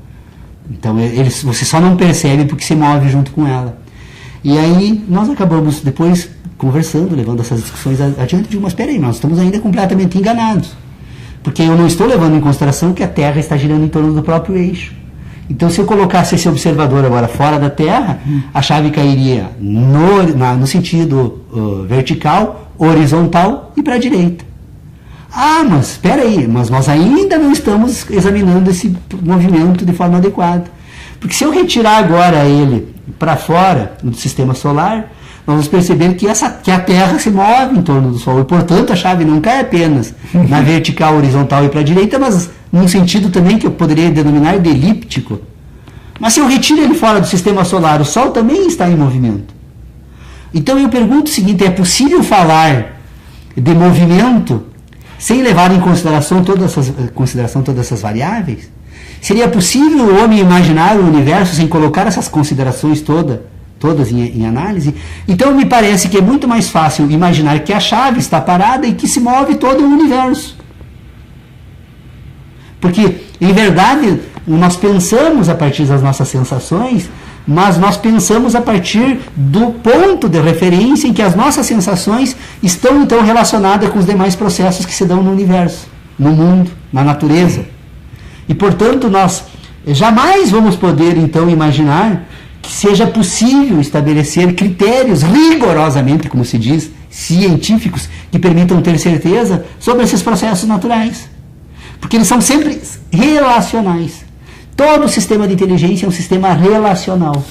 Então, você só não percebe porque se move junto com ela. E aí, nós acabamos depois conversando, levando essas discussões adiante, de mas espera aí, nós estamos ainda completamente enganados. Porque eu não estou levando em consideração que a Terra está girando em torno do próprio eixo. Então, se eu colocasse esse observador agora fora da Terra, a chave cairia no sentido vertical, horizontal e para a direita. Ah, mas espera aí, mas nós ainda não estamos examinando esse movimento de forma adequada. Porque se eu retirar agora ele para fora do sistema solar, nós vamos perceber que a Terra se move em torno do Sol, e portanto a chave não cai apenas na vertical, horizontal e para a direita, mas num sentido também que eu poderia denominar de elíptico. Mas se eu retiro ele fora do sistema solar, o Sol também está em movimento. Então eu pergunto o seguinte: é possível falar de movimento sem levar em consideração todas essas variáveis? Seria possível o homem imaginar o universo sem colocar essas considerações todas em análise? Então me parece que é muito mais fácil imaginar que a chave está parada e que se move todo o universo. Porque, em verdade, nós pensamos a partir das nossas sensações, mas nós pensamos a partir do ponto de referência em que as nossas sensações estão então relacionadas com os demais processos que se dão no universo, no mundo, na natureza. E, portanto, nós jamais vamos poder então imaginar que seja possível estabelecer critérios rigorosamente, como se diz, científicos, que permitam ter certeza sobre esses processos naturais. Porque eles são sempre relacionais. Todo sistema de inteligência é um sistema relacional.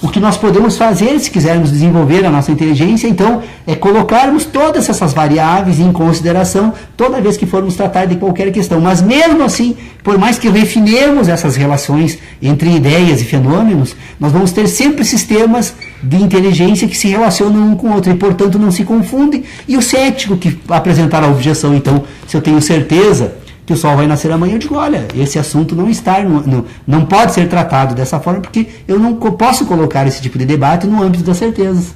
O que nós podemos fazer, se quisermos desenvolver a nossa inteligência, então, é colocarmos todas essas variáveis em consideração toda vez que formos tratar de qualquer questão. Mas mesmo assim, por mais que refinemos essas relações entre ideias e fenômenos, nós vamos ter sempre sistemas de inteligência que se relacionam um com o outro e, portanto, não se confundem. E o cético que apresentar a objeção, então, se eu tenho certeza que o Sol vai nascer amanhã, eu digo: olha, esse assunto não pode ser tratado dessa forma, porque eu não posso colocar esse tipo de debate no âmbito das certezas.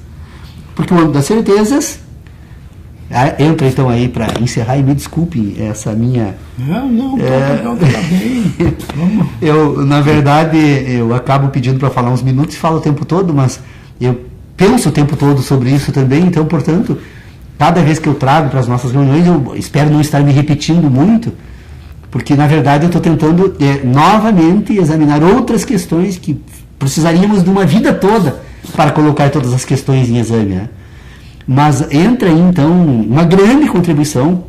Porque o âmbito das certezas entra então aí para encerrar, e me desculpe essa minha... Não, tá bem. Vamos. Na verdade, eu acabo pedindo para falar uns minutos e falo o tempo todo, mas eu penso o tempo todo sobre isso também, então, portanto, cada vez que eu trago para as nossas reuniões, eu espero não estar me repetindo muito, porque, na verdade, eu estou tentando novamente examinar outras questões que precisaríamos de uma vida toda para colocar todas as questões em exame, né? Mas entra aí, então, uma grande contribuição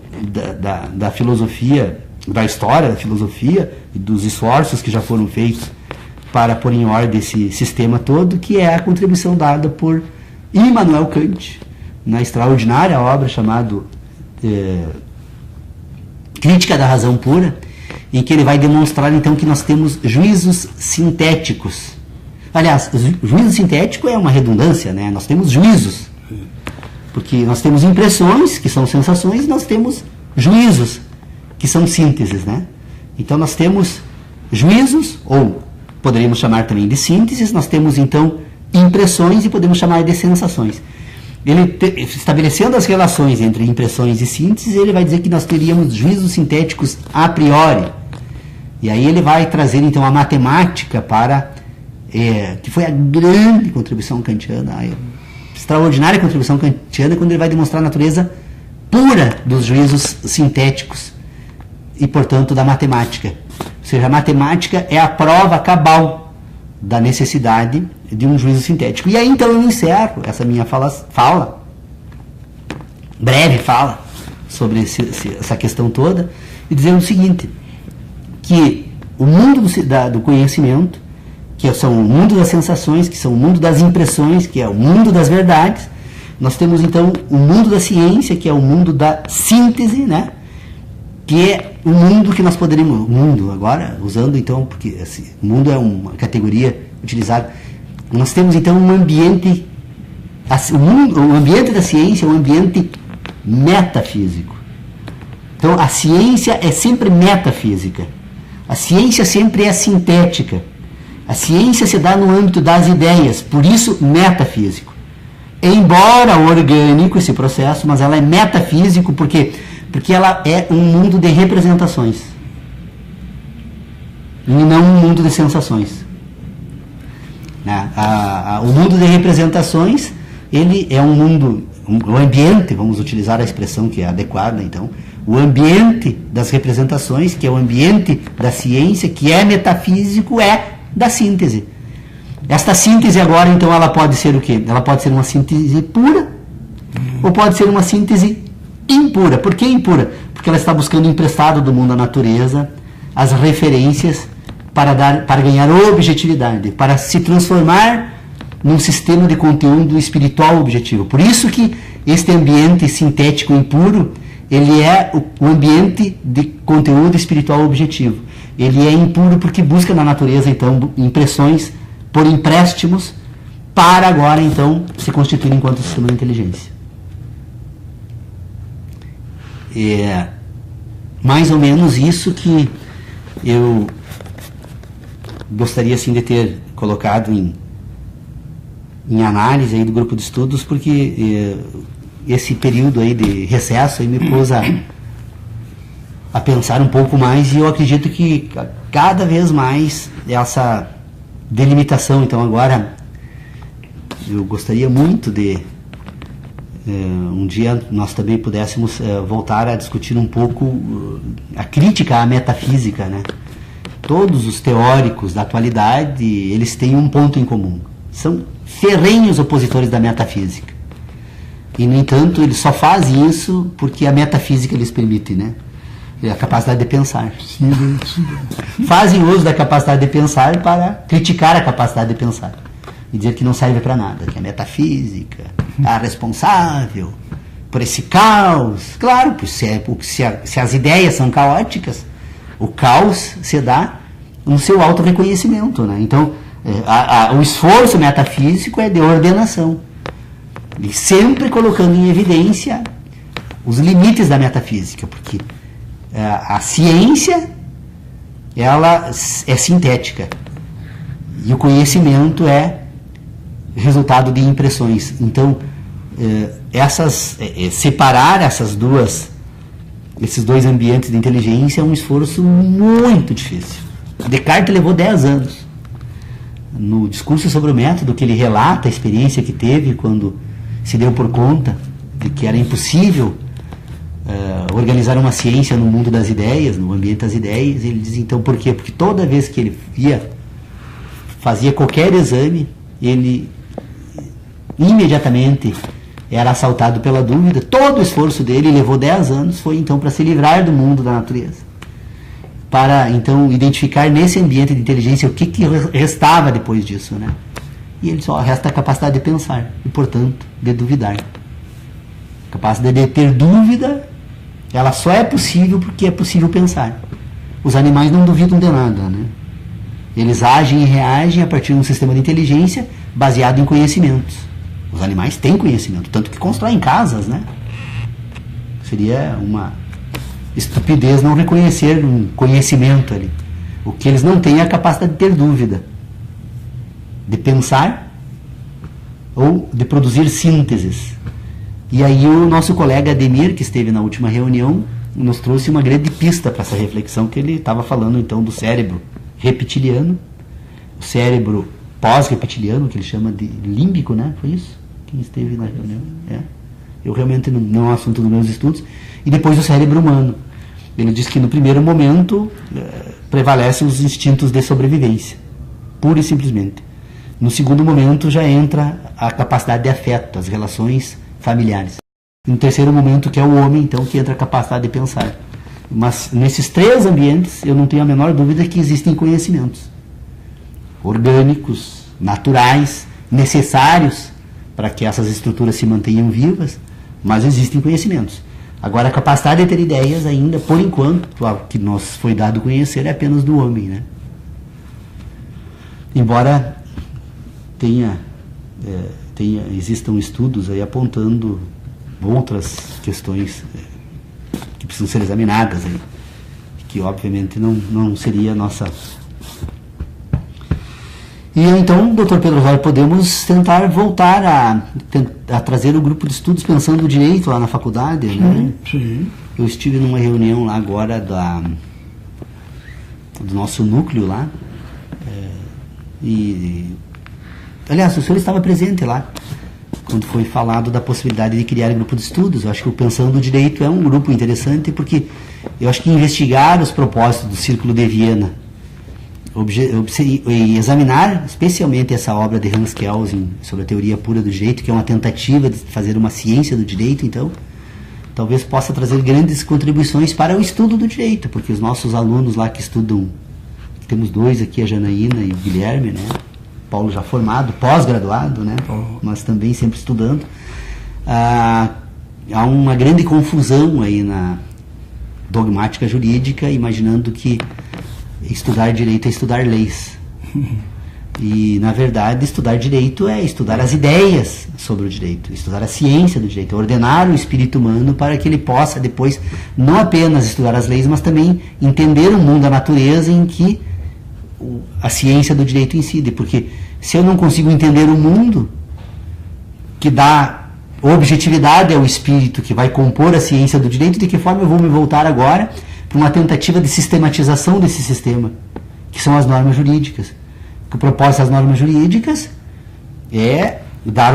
da filosofia, da história da filosofia e dos esforços que já foram feitos para pôr em ordem esse sistema todo, que é a contribuição dada por Immanuel Kant, na extraordinária obra chamada Crítica da Razão Pura, em que ele vai demonstrar então que nós temos juízos sintéticos. Aliás, juízo sintético é uma redundância, né? Nós temos juízos, porque nós temos impressões, que são sensações, e nós temos juízos, que são sínteses, né? Então nós temos juízos, ou poderíamos chamar também de sínteses, nós temos então impressões e podemos chamar de sensações. Ele, estabelecendo as relações entre impressões e sínteses, ele vai dizer que nós teríamos juízos sintéticos a priori. E aí ele vai trazer então a matemática para, que foi a grande contribuição kantiana, a extraordinária contribuição kantiana, quando ele vai demonstrar a natureza pura dos juízos sintéticos e, portanto, da matemática. Ou seja, a matemática é a prova cabal da necessidade de um juízo sintético. E aí, então, eu encerro essa minha breve fala, sobre essa questão toda, e dizendo o seguinte, que o mundo do conhecimento, que são o mundo das sensações, que são o mundo das impressões, que é o mundo das verdades, nós temos, então, o mundo da ciência, que é o mundo da síntese, né? Que é o mundo que nós poderíamos... Mundo, agora, usando, então, porque assim, o mundo é uma categoria utilizada. Nós temos, então, um ambiente... O ambiente da ciência é um ambiente metafísico. Então, a ciência é sempre metafísica. A ciência sempre é sintética. A ciência se dá no âmbito das ideias, por isso, metafísico. Embora orgânico esse processo, mas ela é metafísico porque ela é um mundo de representações e não um mundo de sensações. O mundo de representações, ele é um mundo, o ambiente, vamos utilizar a expressão que é adequada, então, o ambiente das representações, que é o ambiente da ciência, que é metafísico, é da síntese. Esta síntese agora, então, ela pode ser o quê? Ela pode ser uma síntese pura ou pode ser uma síntese impura. Por que impura? Porque ela está buscando emprestado do mundo da natureza as referências para ganhar objetividade, para se transformar num sistema de conteúdo espiritual objetivo. Por isso que este ambiente sintético impuro, ele é o ambiente de conteúdo espiritual objetivo. Ele é impuro porque busca na natureza, então, impressões por empréstimos para agora, então, se constituir enquanto sistema de inteligência. É mais ou menos isso que eu gostaria, assim, de ter colocado em análise aí do grupo de estudos, porque esse período aí de recesso aí me pôs a pensar um pouco mais, e eu acredito que cada vez mais essa delimitação. Então agora eu gostaria muito de um dia nós também pudéssemos voltar a discutir um pouco a crítica à metafísica, né? Todos os teóricos da atualidade, eles têm um ponto em comum: são ferrenhos opositores da metafísica. E, no entanto, eles só fazem isso porque a metafísica lhes permite, né? A capacidade de pensar. Fazem uso da capacidade de pensar para criticar a capacidade de pensar. E dizer que não serve para nada, que a metafísica é responsável por esse caos. Claro, se as ideias são caóticas, o caos se dá no seu auto-reconhecimento, né? Então, o esforço metafísico é de ordenação. E sempre colocando em evidência os limites da metafísica, porque a ciência, ela é sintética e o conhecimento é resultado de impressões. Então, separar esses dois ambientes de inteligência é um esforço muito difícil. Descartes levou 10 anos. No discurso sobre o método, que ele relata a experiência que teve quando se deu por conta de que era impossível organizar uma ciência no mundo das ideias, no ambiente das ideias. Ele diz, então, por quê? Porque toda vez que ele fazia qualquer exame, ele imediatamente era assaltado pela dúvida. Todo o esforço dele, levou 10 anos, foi então para se livrar do mundo da natureza, para então identificar nesse ambiente de inteligência o que restava depois disso, né? E ele só resta a capacidade de pensar e, portanto, de duvidar. A capacidade de ter dúvida, ela só é possível porque é possível pensar. Os animais não duvidam de nada, né? Eles agem e reagem a partir de um sistema de inteligência baseado em conhecimentos. Os animais têm conhecimento, tanto que constroem casas, né? Seria uma estupidez não reconhecer um conhecimento ali. O que eles não têm é a capacidade de ter dúvida, de pensar ou de produzir sínteses. E aí o nosso colega Ademir, que esteve na última reunião, nos trouxe uma grande pista para essa reflexão, que ele estava falando então do cérebro reptiliano, o cérebro pós-reptiliano, que ele chama de límbico, né? Foi isso? Quem esteve na reunião? Eu realmente não é um assunto dos meus estudos. E depois o cérebro humano. Ele diz que no primeiro momento prevalecem os instintos de sobrevivência, pura e simplesmente. No segundo momento já entra a capacidade de afeto, as relações familiares. No terceiro momento, que é o homem, então, que entra a capacidade de pensar. Mas nesses 3 ambientes, eu não tenho a menor dúvida que existem conhecimentos orgânicos, naturais, necessários para que essas estruturas se mantenham vivas, mas existem conhecimentos. Agora, a capacidade de ter ideias ainda, por enquanto, o que nos foi dado conhecer é apenas do homem, né? Embora existam estudos aí apontando outras questões que precisam ser examinadas aí, que obviamente não seria a nossa. E então, Dr. Pedro Osório, podemos tentar voltar a trazer o grupo de estudos pensando o direito lá na faculdade, né? Sim. Eu estive numa reunião lá agora do nosso núcleo lá, aliás, o senhor estava presente lá quando foi falado da possibilidade de criar grupo de estudos. Eu acho que o Pensando o Direito é um grupo interessante, porque eu acho que investigar os propósitos do Círculo de Viena e examinar especialmente essa obra de Hans Kelsen sobre a teoria pura do direito, que é uma tentativa de fazer uma ciência do direito, então talvez possa trazer grandes contribuições para o estudo do direito, porque os nossos alunos lá que estudam, temos 2 aqui, a Janaína e o Guilherme, né? Paulo já formado, pós-graduado, né? Mas também sempre estudando. Há uma grande confusão aí na dogmática jurídica, imaginando que estudar direito é estudar leis. E, na verdade, estudar direito é estudar as ideias sobre o direito, estudar a ciência do direito, ordenar o espírito humano para que ele possa depois não apenas estudar as leis, mas também entender o mundo, a natureza em que a ciência do direito incide. Porque se eu não consigo entender o mundo, que dá objetividade ao espírito que vai compor a ciência do direito, de que forma eu vou me voltar agora para uma tentativa de sistematização desse sistema, que são as normas jurídicas? O propósito das normas jurídicas é dar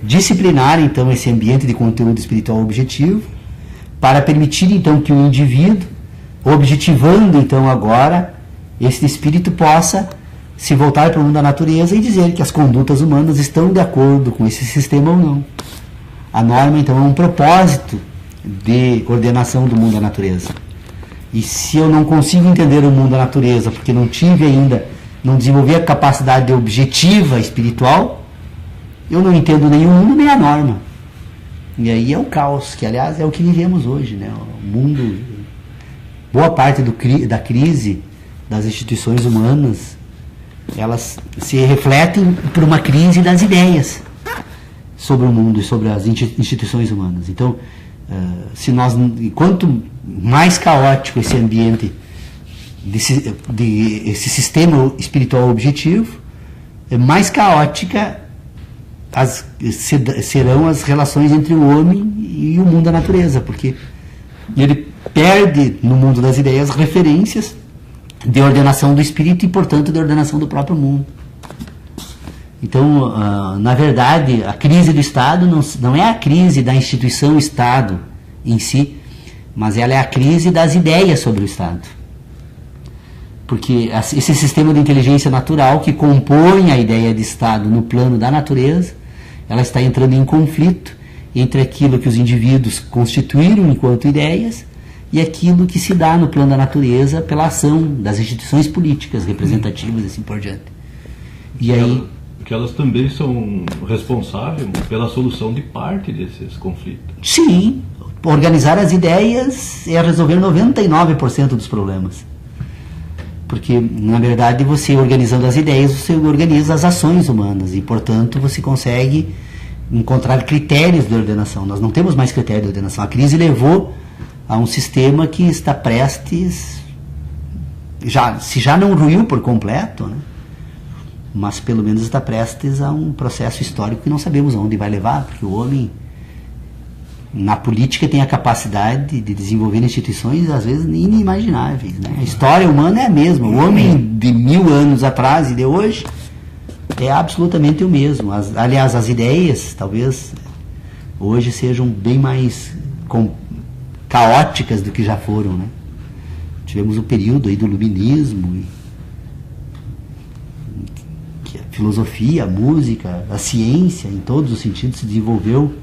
disciplinar então esse ambiente de conteúdo espiritual objetivo, para permitir então que o indivíduo, objetivando então agora, esse espírito possa se voltar para o mundo da natureza e dizer que as condutas humanas estão de acordo com esse sistema ou não. A norma então é um propósito de ordenação do mundo da natureza. E se eu não consigo entender o mundo da natureza porque não desenvolvi a capacidade objetiva espiritual, eu não entendo nem o mundo nem a norma. E aí é o caos, que aliás é o que vivemos hoje, né? O mundo, boa parte da crise das instituições humanas, elas se refletem por uma crise das ideias sobre o mundo e sobre as instituições humanas. Então, quanto mais caótico esse ambiente esse sistema espiritual objetivo, mais caótica serão as relações entre o homem e o mundo da natureza, porque ele perde no mundo das ideias referências de ordenação do espírito e, portanto, de ordenação do próprio mundo. Então, na verdade, a crise do Estado não é a crise da instituição Estado em si, mas ela é a crise das ideias sobre o Estado. Porque esse sistema de inteligência natural que compõe a ideia de Estado no plano da natureza, ela está entrando em conflito entre aquilo que os indivíduos constituíram enquanto ideias e aquilo que se dá no plano da natureza pela ação das instituições políticas representativas e assim por diante. E aí, que elas também são responsáveis pela solução de parte desses conflitos. Sim, organizar as ideias é resolver 99% dos problemas. Porque, na verdade, você organizando as ideias, você organiza as ações humanas e, portanto, você consegue encontrar critérios de ordenação. Nós não temos mais critérios de ordenação. A crise levou a um sistema que está prestes, se já não ruiu por completo, né? Mas pelo menos está prestes a um processo histórico que não sabemos aonde vai levar, porque o homem, na política, tem a capacidade de desenvolver instituições, às vezes, inimagináveis, né? A história humana é a mesma. O homem de 1000 anos atrás e de hoje é absolutamente o mesmo. Aliás, as ideias, talvez, hoje sejam bem mais caóticas do que já foram, né? Tivemos o período aí do iluminismo, que a filosofia, a música, a ciência, em todos os sentidos, se desenvolveu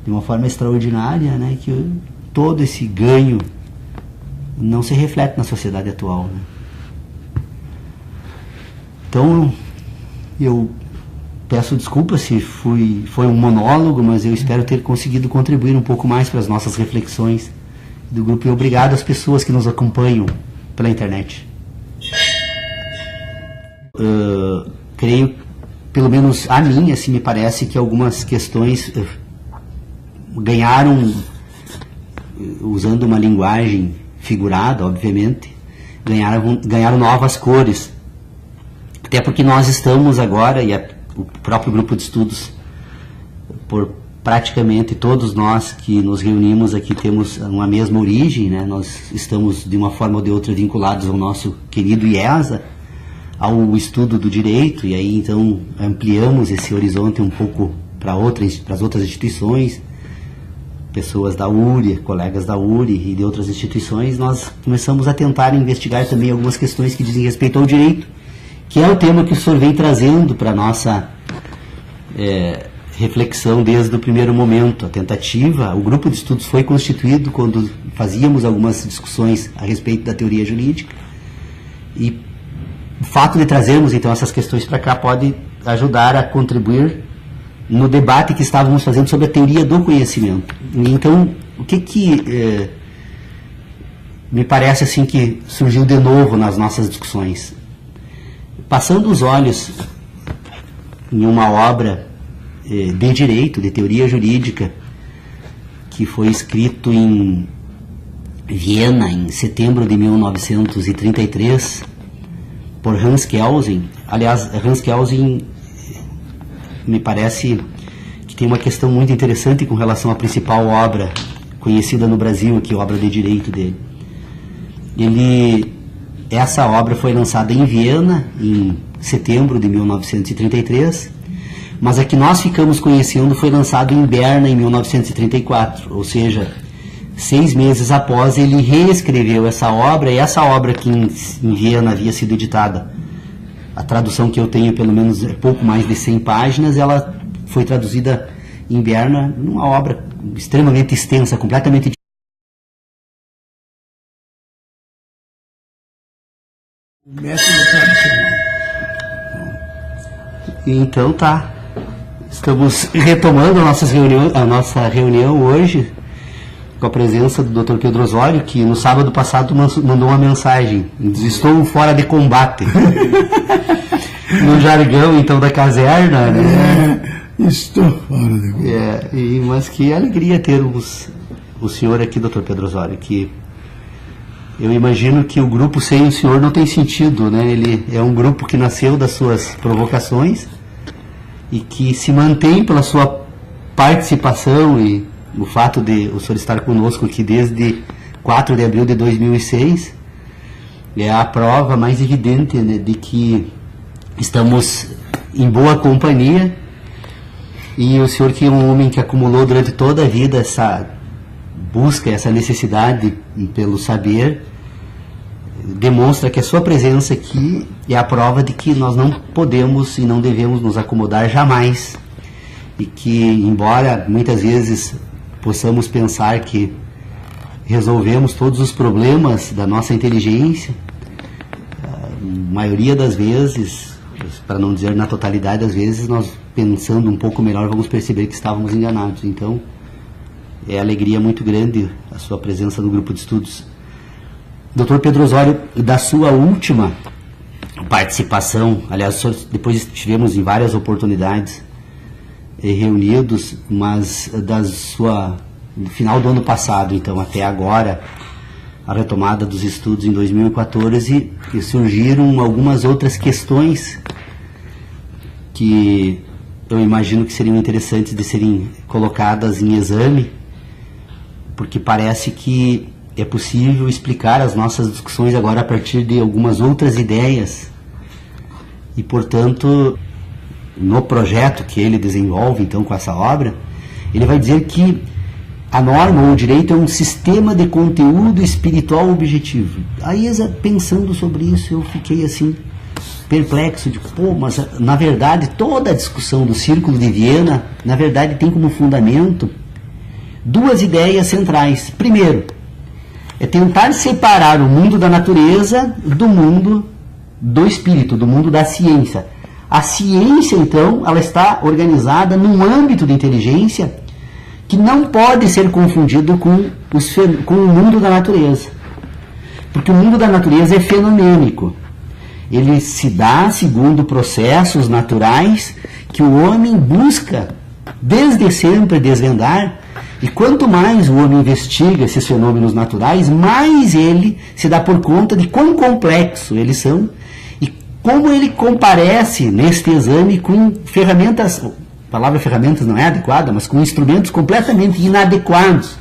de uma forma extraordinária, né, que todo esse ganho não se reflete na sociedade atual, né? Então, eu peço desculpas se foi um monólogo, mas eu espero ter conseguido contribuir um pouco mais para as nossas reflexões do grupo, e obrigado às pessoas que nos acompanham pela internet. Creio, pelo menos a mim, assim me parece que algumas questões ganharam, usando uma linguagem figurada, obviamente, ganharam novas cores. Até porque nós estamos agora, e o próprio grupo de estudos, por praticamente todos nós que nos reunimos aqui, temos uma mesma origem, né? Nós estamos, de uma forma ou de outra, vinculados ao nosso querido IESA, ao estudo do direito, e aí então ampliamos esse horizonte um pouco para as outras instituições, pessoas da URI, colegas da URI e de outras instituições. Nós começamos a tentar investigar também algumas questões que dizem respeito ao direito, que é o tema que o senhor vem trazendo para a nossa reflexão desde o primeiro momento. A tentativa, o grupo de estudos foi constituído quando fazíamos algumas discussões a respeito da teoria jurídica, e o fato de trazermos então essas questões para cá pode ajudar a contribuir no debate que estávamos fazendo sobre a teoria do conhecimento. Então, o que me parece assim que surgiu de novo nas nossas discussões? Passando os olhos em uma obra de direito, de teoria jurídica, que foi escrito em Viena em setembro de 1933 por Hans Kelsen. Aliás, Hans Kelsen me parece que tem uma questão muito interessante com relação à principal obra conhecida no Brasil, que é a obra de direito dele. Essa obra foi lançada em Viena em setembro de 1933, mas a que nós ficamos conhecendo foi lançada em Berna em 1934, ou seja, 6 meses após ele reescreveu essa obra, e essa obra que em Viena havia sido editada, a tradução que eu tenho pelo menos é pouco mais de 100 páginas, ela foi traduzida em Berna numa obra extremamente extensa, completamente método tradicional. Então tá, estamos retomando a nossa reunião hoje com a presença do Dr. Pedro Osório, que no sábado passado mandou uma mensagem: estou fora de combate. No jargão então da caserna, né? Estou fora de combate. Mas que alegria termos o senhor aqui, Dr. Pedro Osório, que eu imagino que o grupo sem o senhor não tem sentido, né? Ele é um grupo que nasceu das suas provocações e que se mantém pela sua participação, e o fato de o senhor estar conosco aqui desde 4 de abril de 2006 é a prova mais evidente, né, de que estamos em boa companhia. E o senhor, que é um homem que acumulou durante toda a vida essa busca, essa necessidade pelo saber, demonstra que a sua presença aqui é a prova de que nós não podemos e não devemos nos acomodar jamais, e que, embora muitas vezes possamos pensar que resolvemos todos os problemas da nossa inteligência, a maioria das vezes, para não dizer na totalidade das vezes, nós, pensando um pouco melhor, vamos perceber que estávamos enganados. Então, é alegria muito grande a sua presença no grupo de estudos. Dr. Pedro Osório, da sua última participação, aliás, depois estivemos em várias oportunidades reunidos, mas no final do ano passado, então, até agora, a retomada dos estudos em 2014, e surgiram algumas outras questões que eu imagino que seriam interessantes de serem colocadas em exame, porque parece que é possível explicar as nossas discussões agora a partir de algumas outras ideias, e, portanto, no projeto que ele desenvolve, então, com essa obra, ele vai dizer que a norma ou o direito é um sistema de conteúdo espiritual objetivo. Aí, pensando sobre isso, eu fiquei assim, perplexo, de mas na verdade toda a discussão do Círculo de Viena, na verdade, tem como fundamento 2 ideias centrais. Primeiro, é tentar separar o mundo da natureza do mundo do espírito, do mundo da ciência. A ciência, então, ela está organizada num âmbito de inteligência que não pode ser confundido com o mundo da natureza. Porque o mundo da natureza é fenomênico. Ele se dá segundo processos naturais que o homem busca desde sempre desvendar, e quanto mais o homem investiga esses fenômenos naturais, mais ele se dá por conta de quão complexo eles são e como ele comparece neste exame com ferramentas, a palavra ferramentas não é adequada, mas com instrumentos completamente inadequados,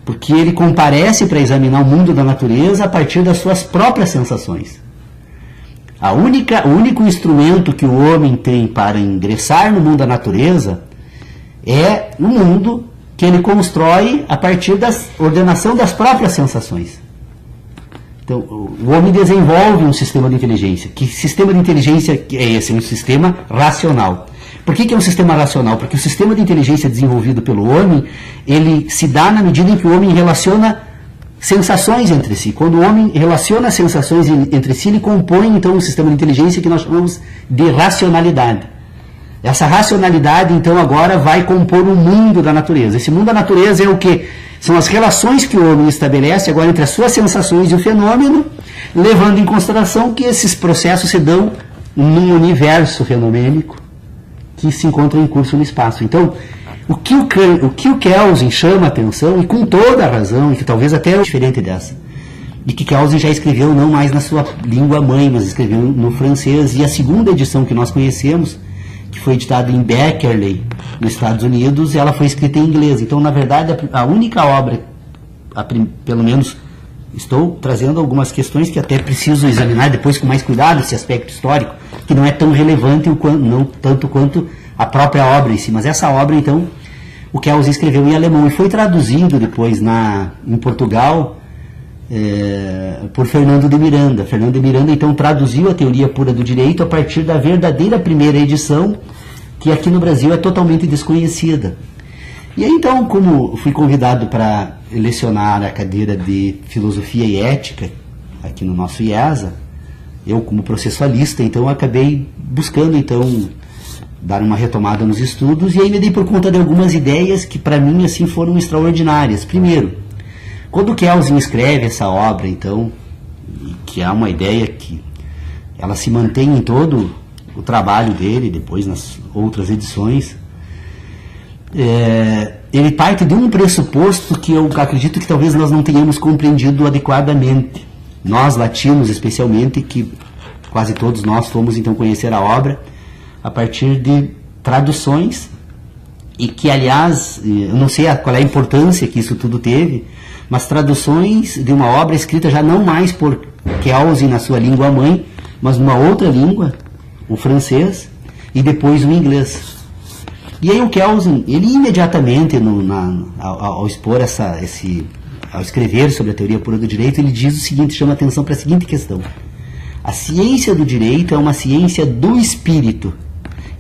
porque ele comparece para examinar o mundo da natureza a partir das suas próprias sensações. O único instrumento que o homem tem para ingressar no mundo da natureza é o mundo que ele constrói a partir da ordenação das próprias sensações. Então, o homem desenvolve um sistema de inteligência. Que sistema de inteligência é esse? Um sistema racional. Por que é um sistema racional? Porque o sistema de inteligência desenvolvido pelo homem, ele se dá na medida em que o homem relaciona sensações entre si. Quando o homem relaciona as sensações entre si, ele compõe então um sistema de inteligência que nós chamamos de racionalidade. Essa racionalidade então agora vai compor o mundo da natureza. Esse mundo da natureza é o que? São as relações que o homem estabelece agora entre as suas sensações e o fenômeno, levando em consideração que esses processos se dão num universo fenomênico que se encontra em curso no espaço. Então, o que o Kelsen chama a atenção, e com toda a razão, e que talvez até é diferente dessa, de que Kelsen já escreveu não mais na sua língua mãe, mas escreveu no francês, e a segunda edição que nós conhecemos, que foi editada em Berkeley, nos Estados Unidos, ela foi escrita em inglês. Então, na verdade, a única obra, pelo menos estou trazendo algumas questões que até preciso examinar depois com mais cuidado, esse aspecto histórico, que não é tão relevante, não tanto quanto a própria obra em si, mas essa obra, então, o Kelsen escreveu em alemão e foi traduzido depois em Portugal por Fernando de Miranda. Fernando de Miranda, então, traduziu a teoria pura do direito a partir da verdadeira primeira edição, que aqui no Brasil é totalmente desconhecida. E aí, então, como fui convidado para lecionar a cadeira de Filosofia e Ética, aqui no nosso IESA, eu como processualista, então, acabei buscando, então, dar uma retomada nos estudos, e aí me dei por conta de algumas ideias que, para mim, assim, foram extraordinárias. Primeiro, quando Kelsen escreve essa obra, então, que é uma ideia que ela se mantém em todo o trabalho dele, depois nas outras edições, ele parte de um pressuposto que eu acredito que talvez nós não tenhamos compreendido adequadamente. Nós, latinos, especialmente, que quase todos nós fomos, então, conhecer a obra a partir de traduções, e que, aliás, eu não sei qual é a importância que isso tudo teve, mas traduções de uma obra escrita já não mais por Kelsen na sua língua mãe, mas numa outra língua, o francês, e depois o inglês. E aí o Kelsen, ele imediatamente, ao expor ao escrever sobre a teoria pura do direito, ele diz o seguinte, chama atenção para a seguinte questão: a ciência do direito é uma ciência do espírito,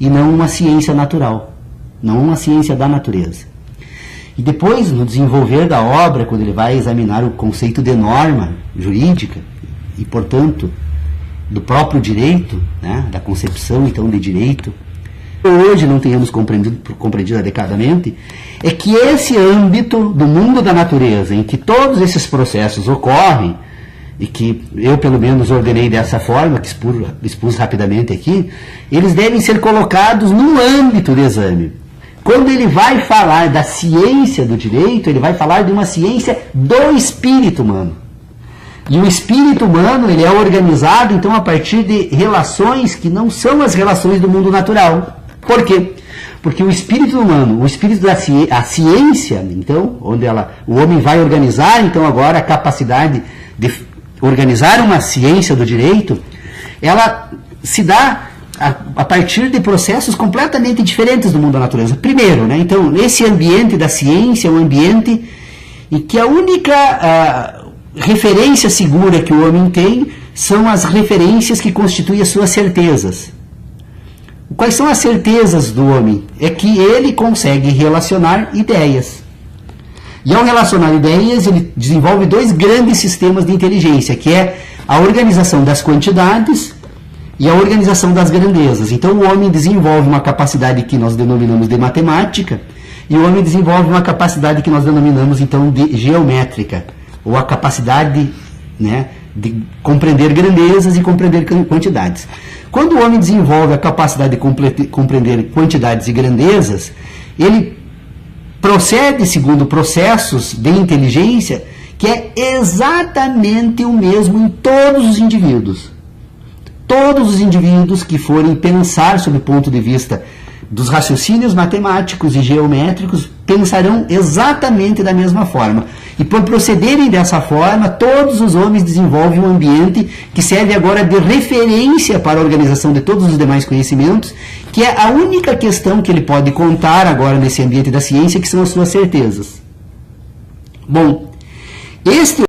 e não uma ciência natural, não uma ciência da natureza. E depois, no desenvolver da obra, quando ele vai examinar o conceito de norma jurídica, e, portanto, do próprio direito, né, da concepção, então, de direito, hoje não tenhamos compreendido adequadamente, é que esse âmbito do mundo da natureza, em que todos esses processos ocorrem, e que eu, pelo menos, ordenei dessa forma, que expus rapidamente aqui, eles devem ser colocados no âmbito do exame. Quando ele vai falar da ciência do direito, ele vai falar de uma ciência do espírito humano. E o espírito humano, ele é organizado, então, a partir de relações que não são as relações do mundo natural. Por quê? Porque o espírito humano, o espírito a ciência, então, onde o homem vai organizar, então, agora a capacidade de organizar uma ciência do direito, ela se dá a partir de processos completamente diferentes do mundo da natureza. Primeiro, né, então, esse ambiente da ciência é um ambiente em que a única referência segura que o homem tem são as referências que constituem as suas certezas. Quais são as certezas do homem? É que ele consegue relacionar ideias. E ao relacionar ideias, ele desenvolve dois grandes sistemas de inteligência, que é a organização das quantidades e a organização das grandezas. Então o homem desenvolve uma capacidade que nós denominamos de matemática, e o homem desenvolve uma capacidade que nós denominamos então de geométrica, ou a capacidade, né, de compreender grandezas e compreender quantidades. Quando o homem desenvolve a capacidade de compreender quantidades e grandezas, ele procede segundo processos de inteligência que é exatamente o mesmo em todos os indivíduos. Todos os indivíduos que forem pensar sob o ponto de vista dos raciocínios matemáticos e geométricos pensarão exatamente da mesma forma. E por procederem dessa forma, todos os homens desenvolvem um ambiente que serve agora de referência para a organização de todos os demais conhecimentos, que é a única questão que ele pode contar agora nesse ambiente da ciência, que são as suas certezas. Bom, este